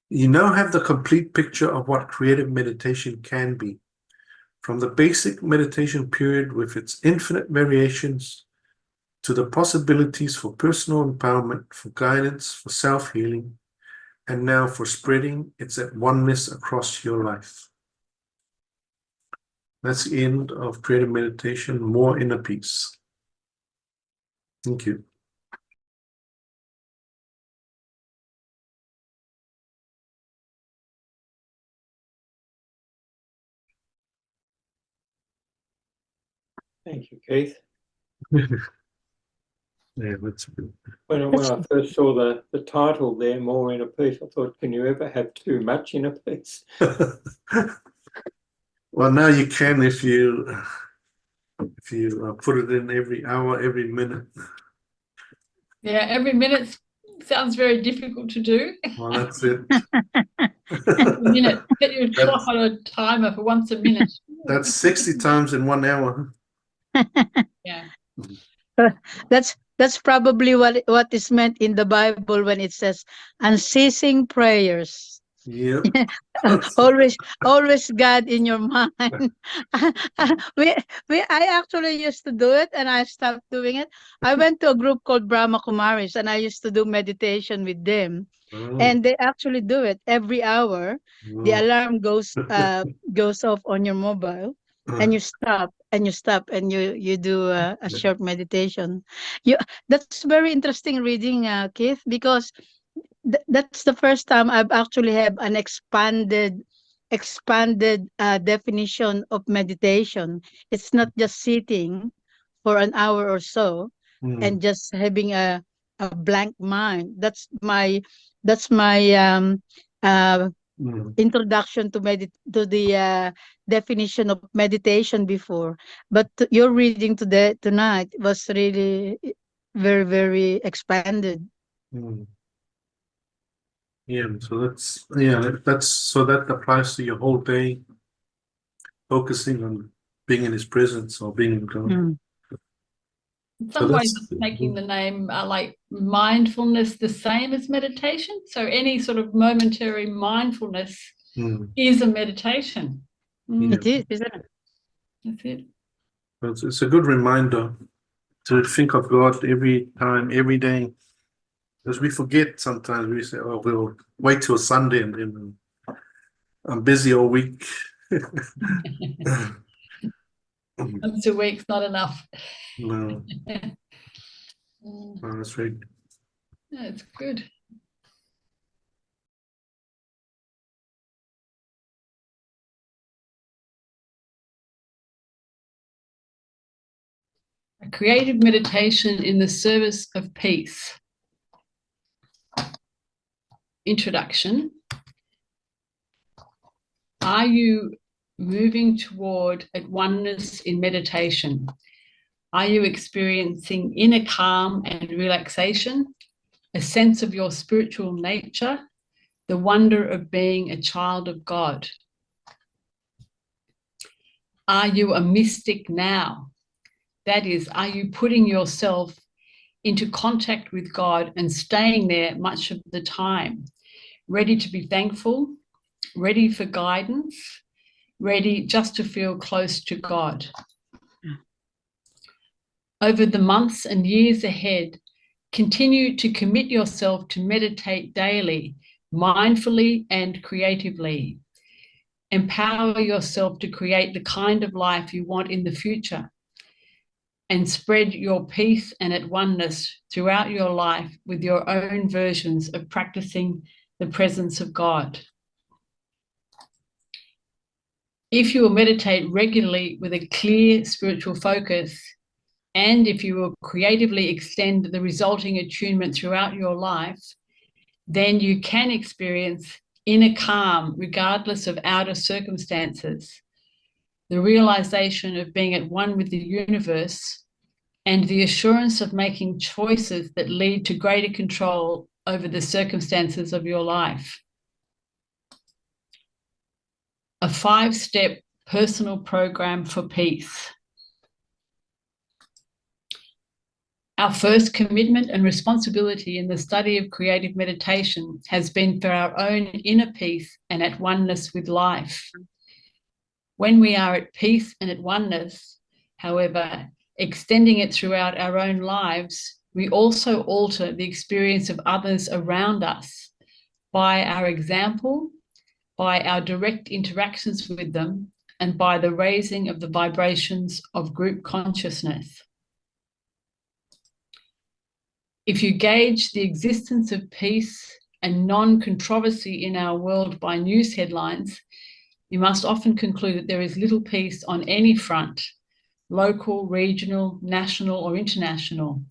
you now have the complete picture of what creative meditation can be. From the basic meditation period with its infinite variations to the possibilities for personal empowerment, for guidance, for self-healing, and now for spreading its oneness across your life. That's the end of creative meditation, more inner peace. Thank you. Thank you, Keith. Yeah, that's good. When I first saw the title there, More Inner Peace, I thought, can you ever have too much inner peace? Well, now you can if you put it in every hour, every minute. Yeah, every minute sounds very difficult to do. Well, that's it. A minute. Set your clock on a timer for once a minute. That's 60 times in 1 hour. Yeah. That's probably what is meant in the Bible when it says unceasing prayers. Yep. always God in your mind. I actually used to do it and I stopped doing it. I went to a group called Brahma Kumaris and I used to do meditation with them. And they actually do it every hour. The alarm goes off on your mobile, and you stop and you do a short meditation. That's very interesting reading, Keith, because that's the first time I've actually have an expanded definition of meditation. It's not just sitting for an hour or so and just having a blank mind. That's my uh, introduction to the definition of meditation before. But your reading tonight was really very, very expanded. Yeah, so that applies to your whole day, focusing on being in his presence or being in God. In some ways, it's making the name like mindfulness the same as meditation. So any sort of momentary mindfulness is a meditation. It is, isn't it? That's it. It's a good reminder to think of God every time, every day. Because we forget sometimes, we say, oh, we'll wait till Sunday and then I'm busy all week. Once a week's not enough. No. Oh, that's right. Yeah, it's good. A creative meditation in the service of peace. Introduction. Are you moving toward at oneness in meditation? Are you experiencing inner calm and relaxation, a sense of your spiritual nature, the wonder of being a child of God? Are you a mystic now? That is, are you putting yourself into contact with God and staying there much of the time, ready to be thankful, ready for guidance, ready just to feel close to God? Over the months and years ahead, continue to commit yourself to meditate daily, mindfully and creatively. Empower yourself to create the kind of life you want in the future, and spread your peace and at oneness throughout your life with your own versions of practicing the presence of God. If you will meditate regularly with a clear spiritual focus, and if you will creatively extend the resulting attunement throughout your life, then you can experience inner calm regardless of outer circumstances, the realization of being at one with the universe, and the assurance of making choices that lead to greater control over the circumstances of your life. A 5-step personal program for peace. Our first commitment and responsibility in the study of creative meditation has been for our own inner peace and at oneness with life. When we are at peace and at oneness, however, extending it throughout our own lives, we also alter the experience of others around us by our example, by our direct interactions with them, and by the raising of the vibrations of group consciousness. If you gauge the existence of peace and non-controversy in our world by news headlines, you must often conclude that there is little peace on any front, local, regional, national, or international.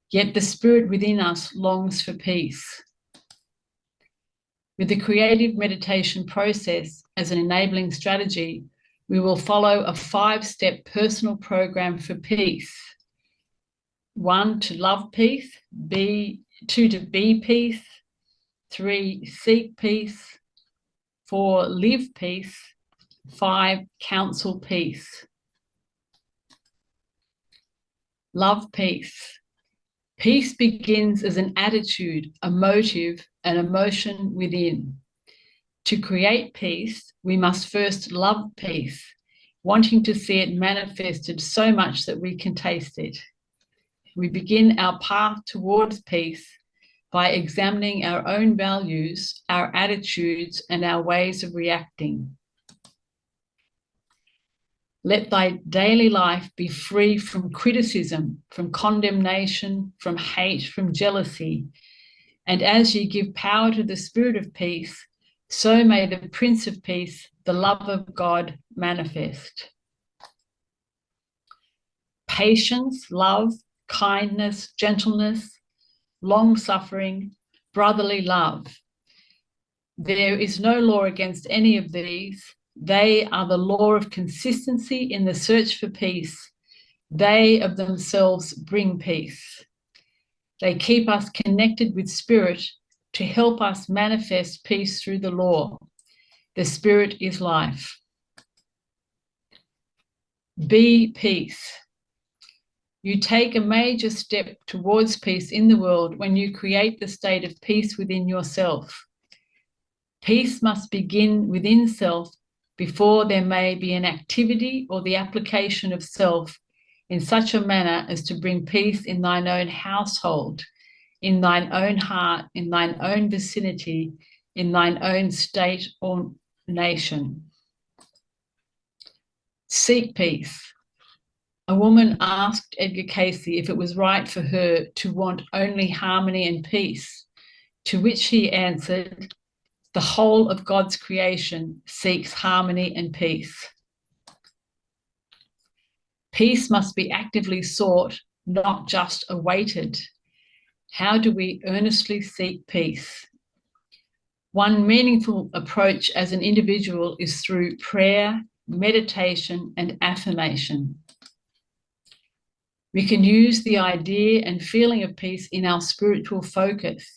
Yet the spirit within us longs for peace. With the creative meditation process as an enabling strategy, we will follow a 5-step personal program for peace. 1, to love peace. 2, to be peace. 3, seek peace. 4, live peace. 5, counsel peace. Love peace. Peace begins as an attitude, a motive, an emotion within. To create peace, we must first love peace, wanting to see it manifested so much that we can taste it. We begin our path towards peace by examining our own values, our attitudes, and our ways of reacting. Let thy daily life be free from criticism, from condemnation, from hate, from jealousy. And as ye give power to the Spirit of peace, so may the Prince of Peace, the love of God, manifest. Patience, love, kindness, gentleness, long-suffering, brotherly love. There is no law against any of these. They are the law of consistency in the search for peace. They of themselves bring peace. They keep us connected with Spirit to help us manifest peace through the law. The Spirit is life. Be peace. You take a major step towards peace in the world when you create the state of peace within yourself. Peace must begin within self before there may be an activity or the application of self in such a manner as to bring peace in thine own household, in thine own heart, in thine own vicinity, in thine own state or nation. Seek peace. A woman asked Edgar Cayce if it was right for her to want only harmony and peace, to which he answered, the whole of God's creation seeks harmony and peace. Peace must be actively sought, not just awaited. How do we earnestly seek peace? One meaningful approach as an individual is through prayer, meditation, and affirmation. We can use the idea and feeling of peace in our spiritual focus.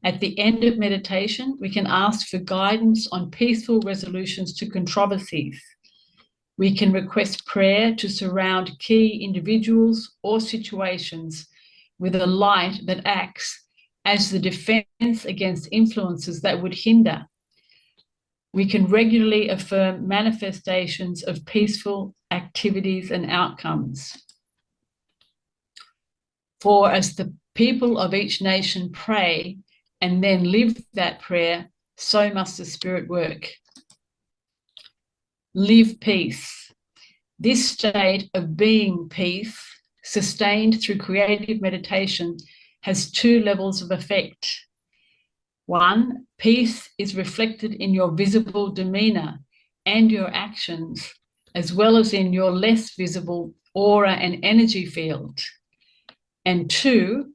At the end of meditation, we can ask for guidance on peaceful resolutions to controversies. We can request prayer to surround key individuals or situations with a light that acts as the defense against influences that would hinder. We can regularly affirm manifestations of peaceful activities and outcomes. For as the people of each nation pray and then live that prayer, so must the Spirit work. Live peace. This state of being peace, sustained through creative meditation, has 2 levels of effect. 1, peace is reflected in your visible demeanor and your actions, as well as in your less visible aura and energy field. And 2,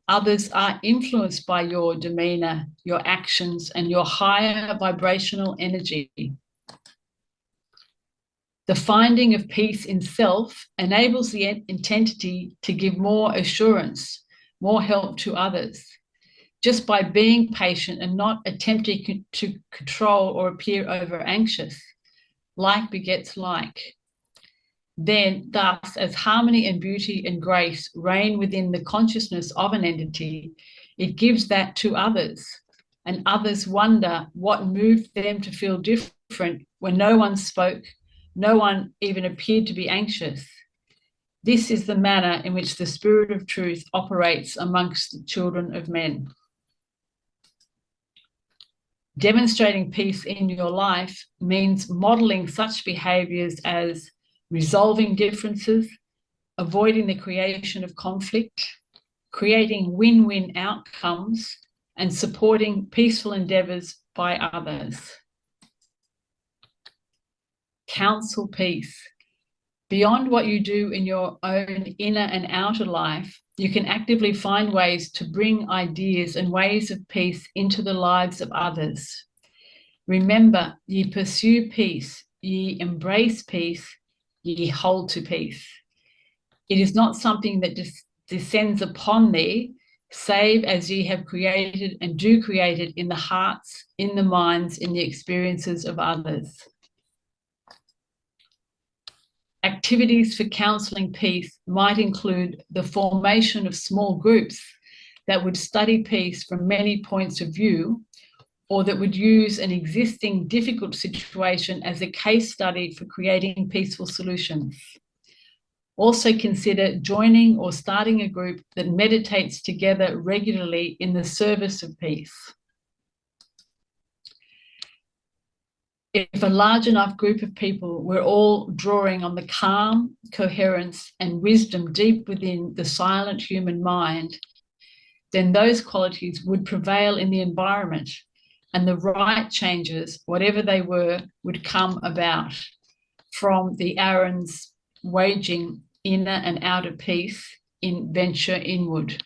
others are influenced by your demeanor, your actions, and your higher vibrational energy. The finding of peace in self enables the entity to give more assurance, more help to others, just by being patient and not attempting to control or appear over anxious. like begets like. Then, thus, as harmony and beauty and grace reign within the consciousness of an entity, it gives that to others, and others wonder what moved them to feel different when no one spoke, no one even appeared to be anxious. This is the manner in which the Spirit of Truth operates amongst the children of men. Demonstrating peace in your life means modeling such behaviors as resolving differences, avoiding the creation of conflict, creating win-win outcomes, and supporting peaceful endeavours by others. Counsel peace. Beyond what you do in your own inner and outer life, you can actively find ways to bring ideas and ways of peace into the lives of others. Remember, ye pursue peace, ye embrace peace, ye hold to peace. It is not something that descends upon thee, save as ye have created and do create it in the hearts, in the minds, in the experiences of others. Activities for counselling peace might include the formation of small groups that would study peace from many points of view, or that would use an existing difficult situation as a case study for creating peaceful solutions. Also consider joining or starting a group that meditates together regularly in the service of peace. If a large enough group of people were all drawing on the calm, coherence, and wisdom deep within the silent human mind, then those qualities would prevail in the environment, and the right changes, whatever they were, would come about from the Aaron's waging inner and outer peace in venture inward.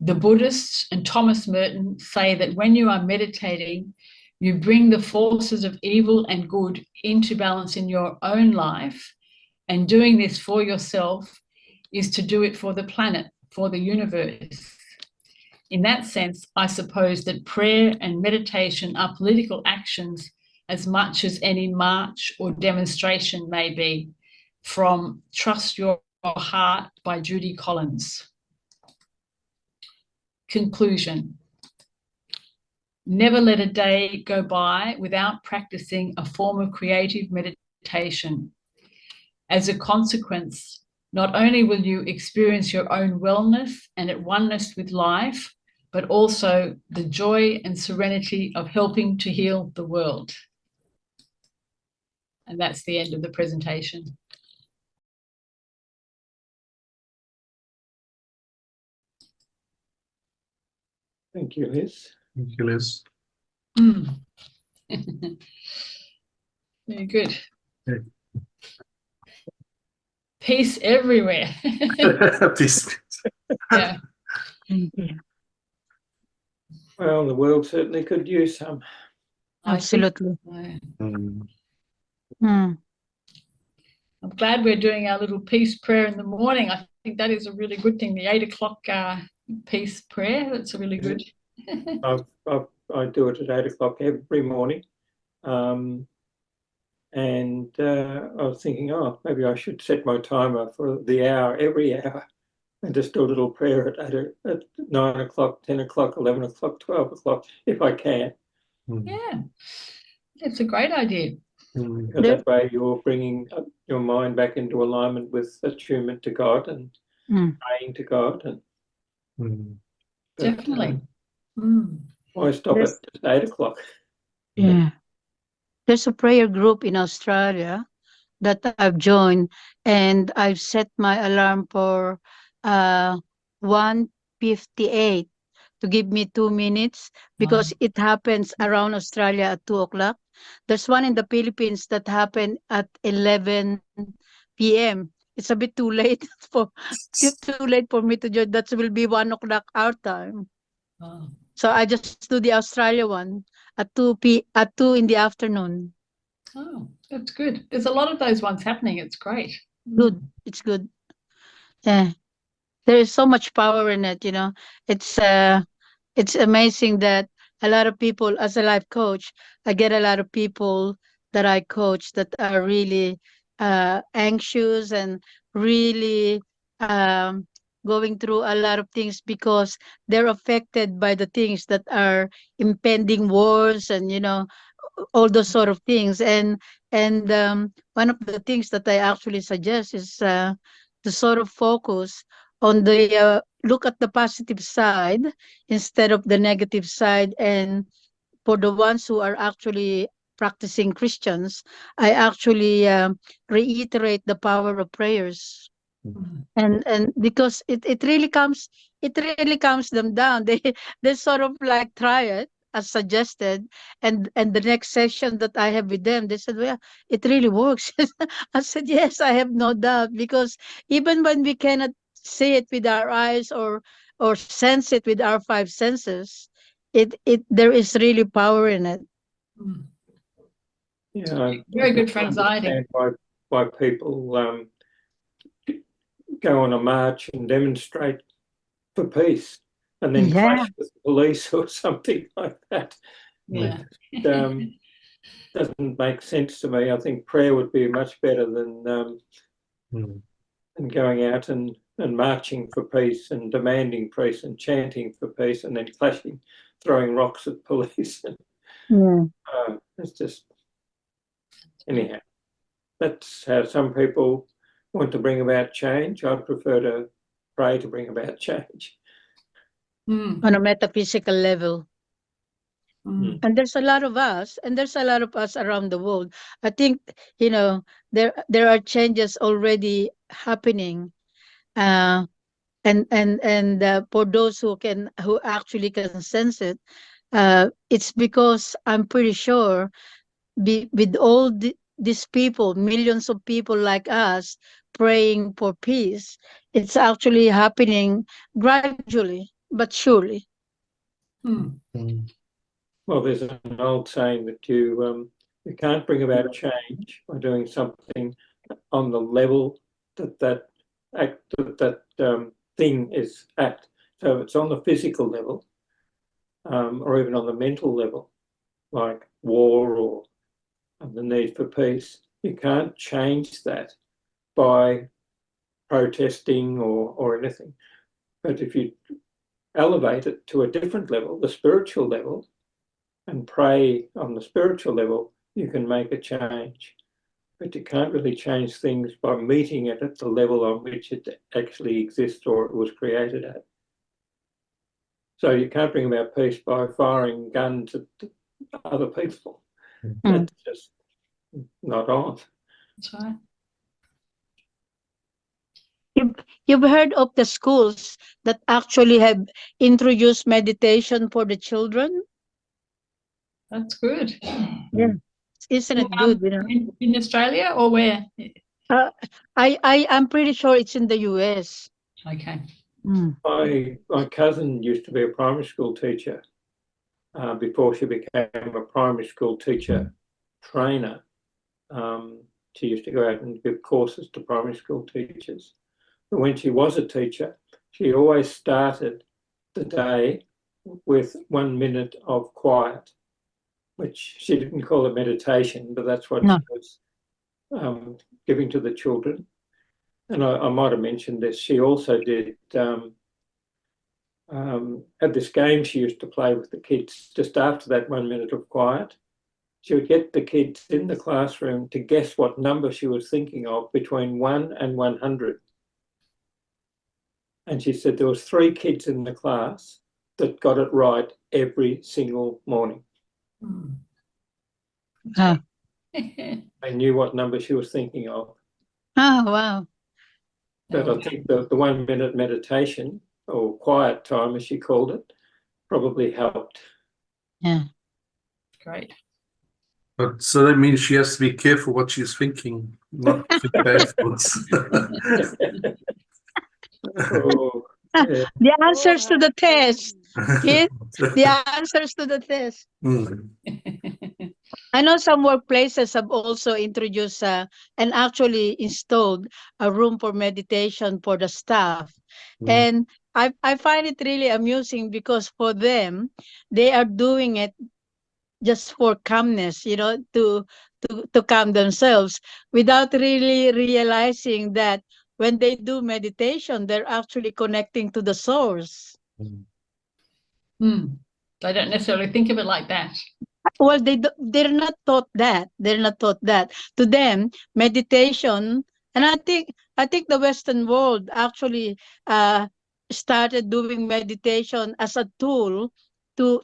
The Buddhists and Thomas Merton say that when you are meditating, you bring the forces of evil and good into balance in your own life, and doing this for yourself is to do it for the planet, for the universe. In that sense, I suppose that prayer and meditation are political actions as much as any march or demonstration may be, from Trust Your Heart by Judy Collins. Conclusion. Never let a day go by without practicing a form of creative meditation. As a consequence, not only will you experience your own wellness and at oneness with life, but also the joy and serenity of helping to heal the world. And that's the end of the presentation. Thank you, Liz. Thank you, Liz. Very good. Yeah. Peace everywhere. Peace. Yeah. Well, the world certainly could use some. Absolutely. Mm. Mm. I'm glad we're doing our little peace prayer in the morning. I think that is a really good thing. The 8 o'clock peace prayer. That's a really good. I do it at 8 o'clock every morning. And I was thinking, oh, maybe I should set my timer for the hour, every hour, and just do a little prayer at 9 o'clock, 10 o'clock, 11 o'clock, 12 o'clock, if I can. Yeah, it's a great idea. Because that way you're bringing your mind back into alignment with attunement to God and praying to God. And Definitely. Why stop at just 8 o'clock? Yeah. There's a prayer group in Australia that I've joined, and I've set my alarm for 1:58 to give me 2 minutes, because it happens around Australia at 2 o'clock. There's one in the Philippines that happened at 11 p.m. It's a bit too late for me to join. That will be 1 o'clock our time. Oh. So I just do the Australia one at 2 in the afternoon. Oh, that's good. There's a lot of those ones happening. It's great. Good. It's good. Yeah. There is so much power in it, It's amazing that a lot of people, as a life coach, I get a lot of people that I coach that are really anxious and really going through a lot of things because they're affected by the things that are impending wars and all those sort of things. And one of the things that I actually suggest is to sort of focus on the look at the positive side instead of the negative side. And for the ones who are actually practicing Christians, I actually reiterate the power of prayers. And because it really calms them down. They sort of like try it as suggested, and the next session that I have with them, they said, well, it really works. I said, yes, I have no doubt, because even when we cannot see it with our eyes or sense it with our five senses, it there is really power in it. Mm. Yeah, Very good I for anxiety. understand why people go on a march and demonstrate for peace and then Yeah. clash with the police or something like that. Yeah. It doesn't make sense to me. I think prayer would be much better than going out and marching for peace and demanding peace and chanting for peace and then clashing, throwing rocks at police. Yeah. It's just, anyhow, that's how some people want to bring about change. I prefer to pray to bring about change. Mm. On a metaphysical level. Mm. And there's a lot of us, and there's a lot of us around the world. I think, there are changes already happening. And for those who actually can sense it, it's because I'm pretty sure with all these people, millions of people like us praying for peace, it's actually happening gradually but surely. Mm. Well, there's an old saying that you can't bring about change by doing something on the level that thing is at. So it's on the physical level, or even on the mental level, like war or the need for peace. You can't change that by protesting or anything. But if you elevate it to a different level, the spiritual level, and pray on the spiritual level, you can make a change. But you can't really change things by meeting it at the level on which it actually exists or it was created at. So you can't bring about peace by firing guns at other people. That's just not on. That's right. You've heard of the schools that actually have introduced meditation for the children? That's good. Yeah. Isn't it good, In Australia or where? I'm pretty sure it's in the US. Okay. My cousin used to be a primary school teacher before she became a primary school teacher trainer. She used to go out and give courses to primary school teachers. But when she was a teacher, she always started the day with 1 minute of quiet, which she didn't call it meditation, but that's what No. she was giving to the children. And I might have mentioned this. She also did had this game she used to play with the kids just after that 1 minute of quiet. She would get the kids in the classroom to guess what number she was thinking of between 1 and 100. And she said there was 3 kids in the class that got it right every single morning. Mm. They knew what number she was thinking of. Oh, wow. But I think the 1 minute meditation or quiet time, as she called it, probably helped. Yeah. Great. But so that means she has to be careful what she's thinking, not think bad thoughts. Oh, yeah. The answers to the test. Kid, the answers to the test. I know some workplaces have also introduced and actually installed a room for meditation for the staff. And I find it really amusing because for them, they are doing it just for calmness, to calm themselves without really realizing that when they do meditation, they're actually connecting to the source. They don't necessarily think of it like that. Well, they're not taught that. They're not taught that. To them, meditation, and I think the Western world actually started doing meditation as a tool to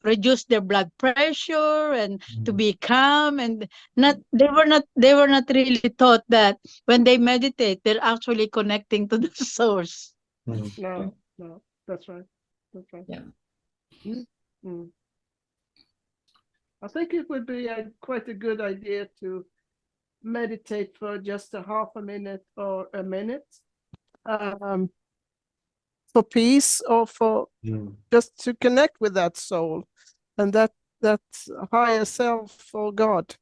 reduce their blood pressure and to be calm, and not they were not really taught that when they meditate, they're actually connecting to the source. No, that's right. That's right. Yeah. Mm. I think it would be quite a good idea to meditate for just a half a minute or a minute, for peace or for just to connect with that soul and that higher self or God.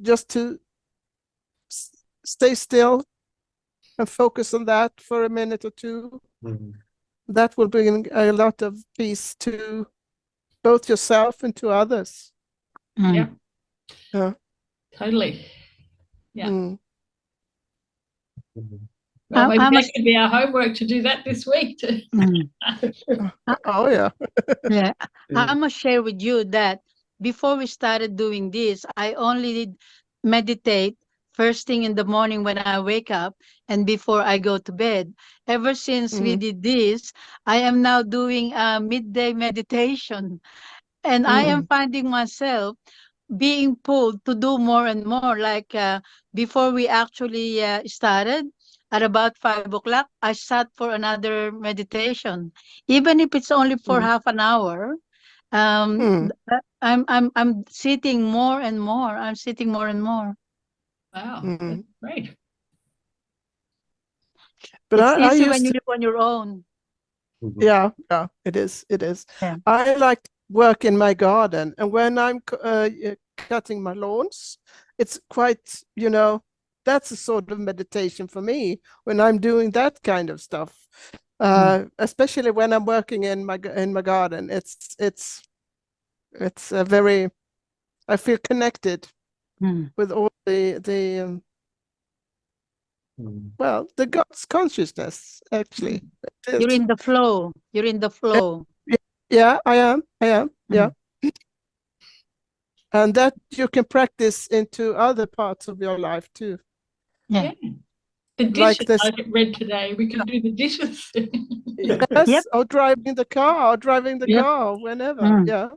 Just to stay still and focus on that for a minute or two. That will bring a lot of peace to both yourself and to others. Yeah. Yeah. Totally. Yeah. Mm. Well, maybe How that much- could be our homework to do that this week. Oh yeah. Yeah, I must share with you that before we started doing this, I only did meditate first thing in the morning when I wake up and before I go to bed. Ever since we did this, I am now doing a midday meditation, and I am finding myself being pulled to do more and more. Like before we actually started, at about 5 o'clock, I sat for another meditation, even if it's only for half an hour. I'm sitting more and more. I'm sitting more and more. Wow, that's great. But It's I easy when used you to, live on your own. yeah, it is. Yeah. I like to work in my garden, and when I'm cutting my lawns, it's quite, that's a sort of meditation for me when I'm doing that kind of stuff. Especially when I'm working in my garden, it's a very, I feel connected with all the well, the God's consciousness, actually. You're in the flow. You're in the flow. Yeah, I am. Yeah. And that you can practice into other parts of your life too. Yeah. The Like dishes this. I read today, we can do the dishes. Yes, Yep. or driving the car, whenever. Yeah.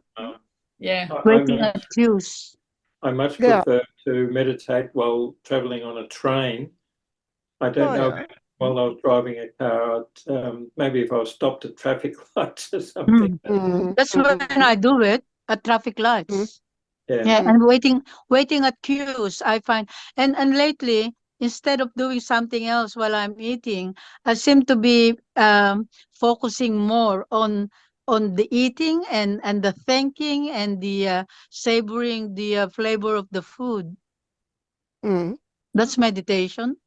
Yeah. Waiting at queues. I much Yeah. prefer to meditate while traveling on a train. I don't know Yeah. while I was driving a car, maybe if I was stopped at traffic lights or something. That's when I do it at traffic lights. Yeah, and waiting at queues, I find, and lately, instead of doing something else while I'm eating, I seem to be focusing more on the eating and the thinking and the savoring the flavor of the food. That's meditation.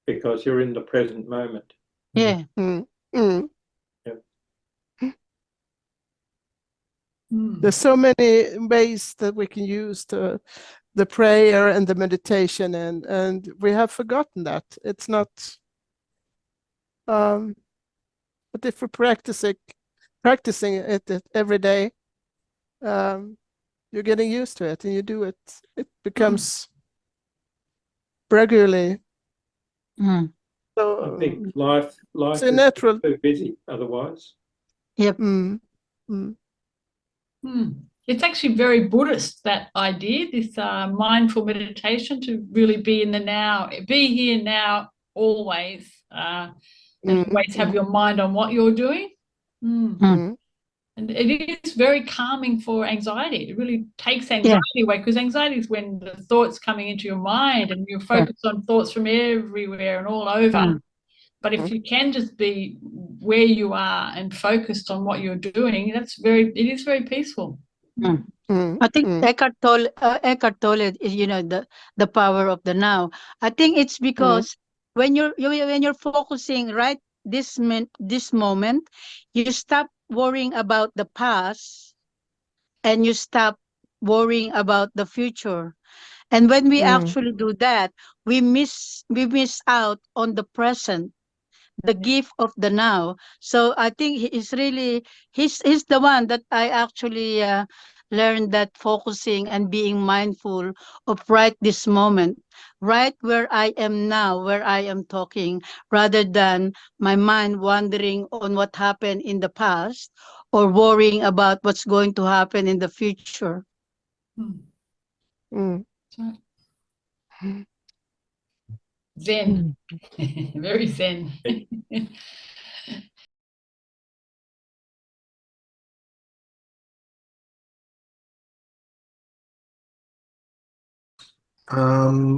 Because you're in the present moment. Yeah. There's so many ways that we can use the prayer and the meditation, and we have forgotten that. It's not, but if we're practicing it every day, you're getting used to it and you do it. It becomes regularly. So I think life it's is a natural. too busy otherwise. Yep. It's actually very Buddhist, that idea, this mindful meditation, to really be in the now, be here now, always, and always have your mind on what you're doing. And it is very calming for anxiety. It really takes anxiety away, because anxiety is when the thoughts coming into your mind and you're focused on thoughts from everywhere and all over. But if you can just be where you are and focused on what you're doing, it is very peaceful. I think Eckhart Tolle is, the power of the now. I think it's because when you're focusing right this moment, you stop worrying about the past and you stop worrying about the future. And when we Mm. actually do that, we miss out on the present, the gift of the now. So I think he is really he's the one that I actually learned that focusing and being mindful of right this moment, right where I am now, where I am talking, rather than my mind wandering on what happened in the past or worrying about what's going to happen in the future. Hmm. Mm. That's right. Zen, Mm. very zen.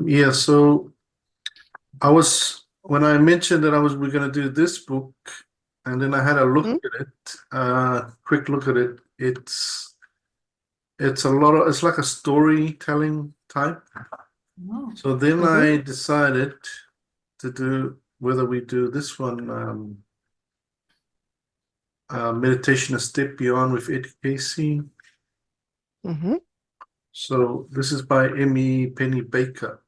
Yeah, so when I mentioned that we're gonna do this book, and then I had a look Mm. at it, quick look at it. It's it's like a storytelling type. Oh, So then Mhm. I decided to do whether we do this one, Meditation a Step Beyond with Edgar Cayce. Mhm. So this is by Emmy Penny Baker,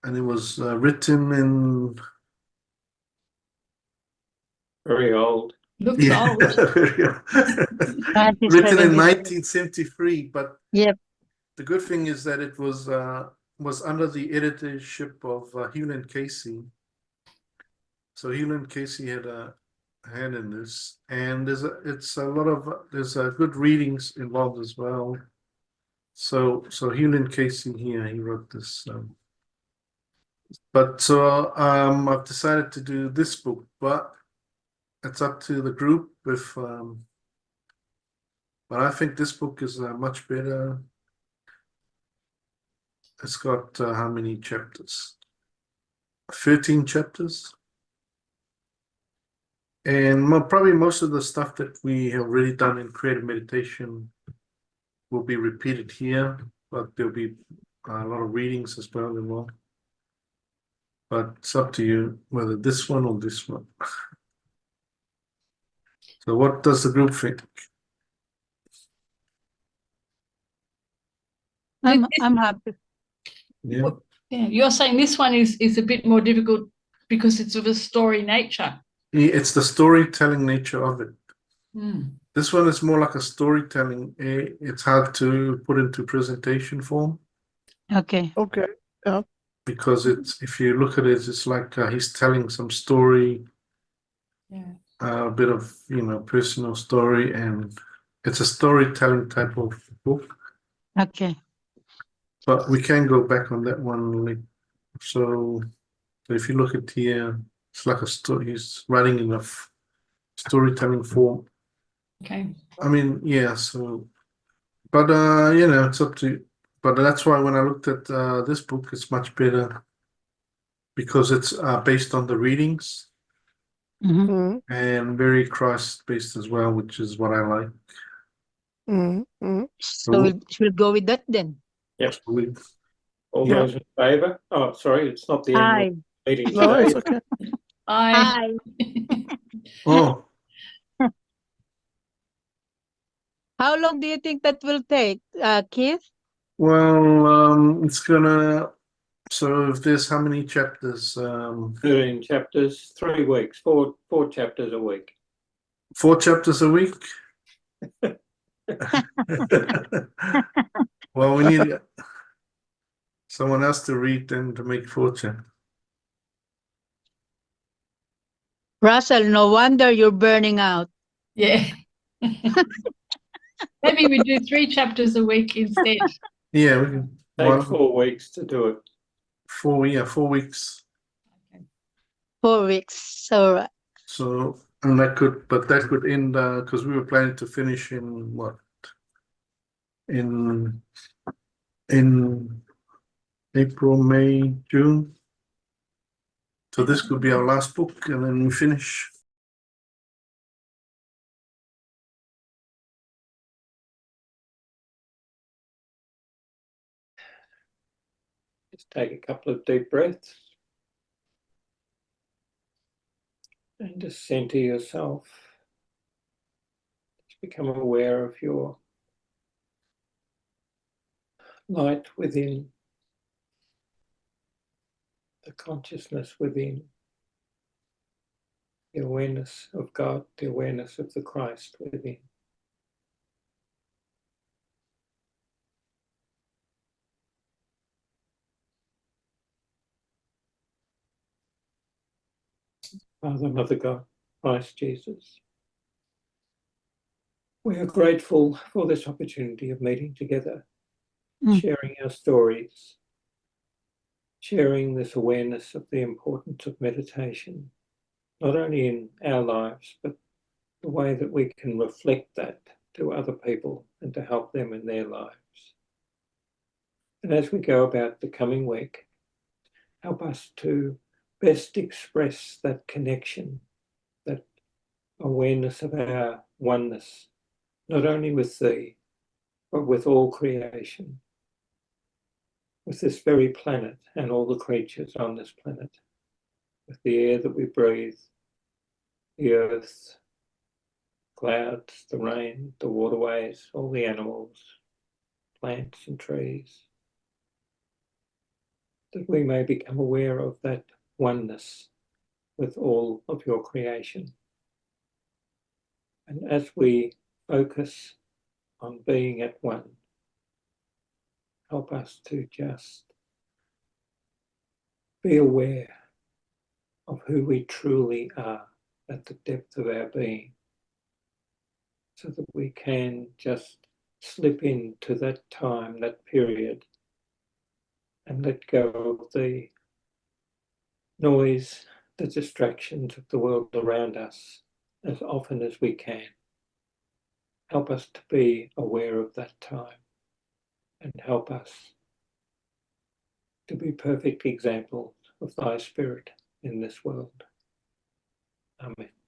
and it was written in Very old. looks old. written in 1970. 1973. But Yep. the good thing is that it was under the editorship of Hugh and Casey. So Hugh and Casey had a hand in this, and it's a lot of there's good readings involved as well. So Hugh and Casey here, he wrote this. But so I've decided to do this book, but it's up to the group if but I think this book is much better. It's got how many chapters? 13 chapters. And probably most of the stuff that we have already done in creative meditation will be repeated here, but there'll be a lot of readings as well involved. But it's up to you whether this one or this one. So what does the group think? I'm happy. Yeah. Yeah, you're saying this one is a bit more difficult because it's of a story nature. It's the storytelling nature of it. Mm. This one is more like a storytelling. It's hard to put into presentation form Okay. Okay. Yeah. because if you look at it, it's like he's telling some story, Yeah. a bit of personal story, and it's a storytelling type of book. Okay. But we can go back on that one. So if you look at here, it's like a story. He's writing in a storytelling form. Okay. I mean, yeah. So, but it's up to you. But that's why when I looked at this book, it's much better because it's based on the readings Mhm. Mm. and very Christ-based as well, which is what I like. Mm. Mm. So we'll go with that then. Yep. We, All Yeah. those in favour? Oh, sorry, it's not the annual Aye. meeting No, today. it's okay. I oh, How long do you think that will take, Keith? well, it's gonna. So if there's how many chapters? 13 chapters, 3 weeks, four chapters a week. 4 chapters a week. Well, we need someone else to read then to make 4 chapters. Russell, no wonder you're burning out. yeah. Maybe we do 3 chapters a week instead. Yeah, we can. Take 4 weeks to do it. 4 weeks. 4 weeks. All right. So and that could end because we were planning to finish in what in April, May, June. So this could be our last book, and then we finish. Just take a couple of deep breaths. And to center yourself, to become aware of your light within, the consciousness within, the awareness of God, the awareness of the Christ within. Father, Mother God, Christ Jesus, we are grateful for this opportunity of meeting together, sharing our stories, sharing this awareness of the importance of meditation, not only in our lives, but the way that we can reflect that to other people and to help them in their lives. And as we go about the coming week, help us to best express that connection, that awareness of our oneness, not only with Thee, but with all creation, with this very planet and all the creatures on this planet, with the air that we breathe, the earth, clouds, the rain, the waterways, all the animals, plants and trees, that we may become aware of that oneness with all of your creation. And as we focus on being at one, help us to just be aware of who we truly are at the depth of our being, so that we can just slip into that time, that period, and let go of the noise, the distractions of the world around us as often as we can. Help us to be aware of that time and help us to be perfect examples of thy Spirit in this world. Amen.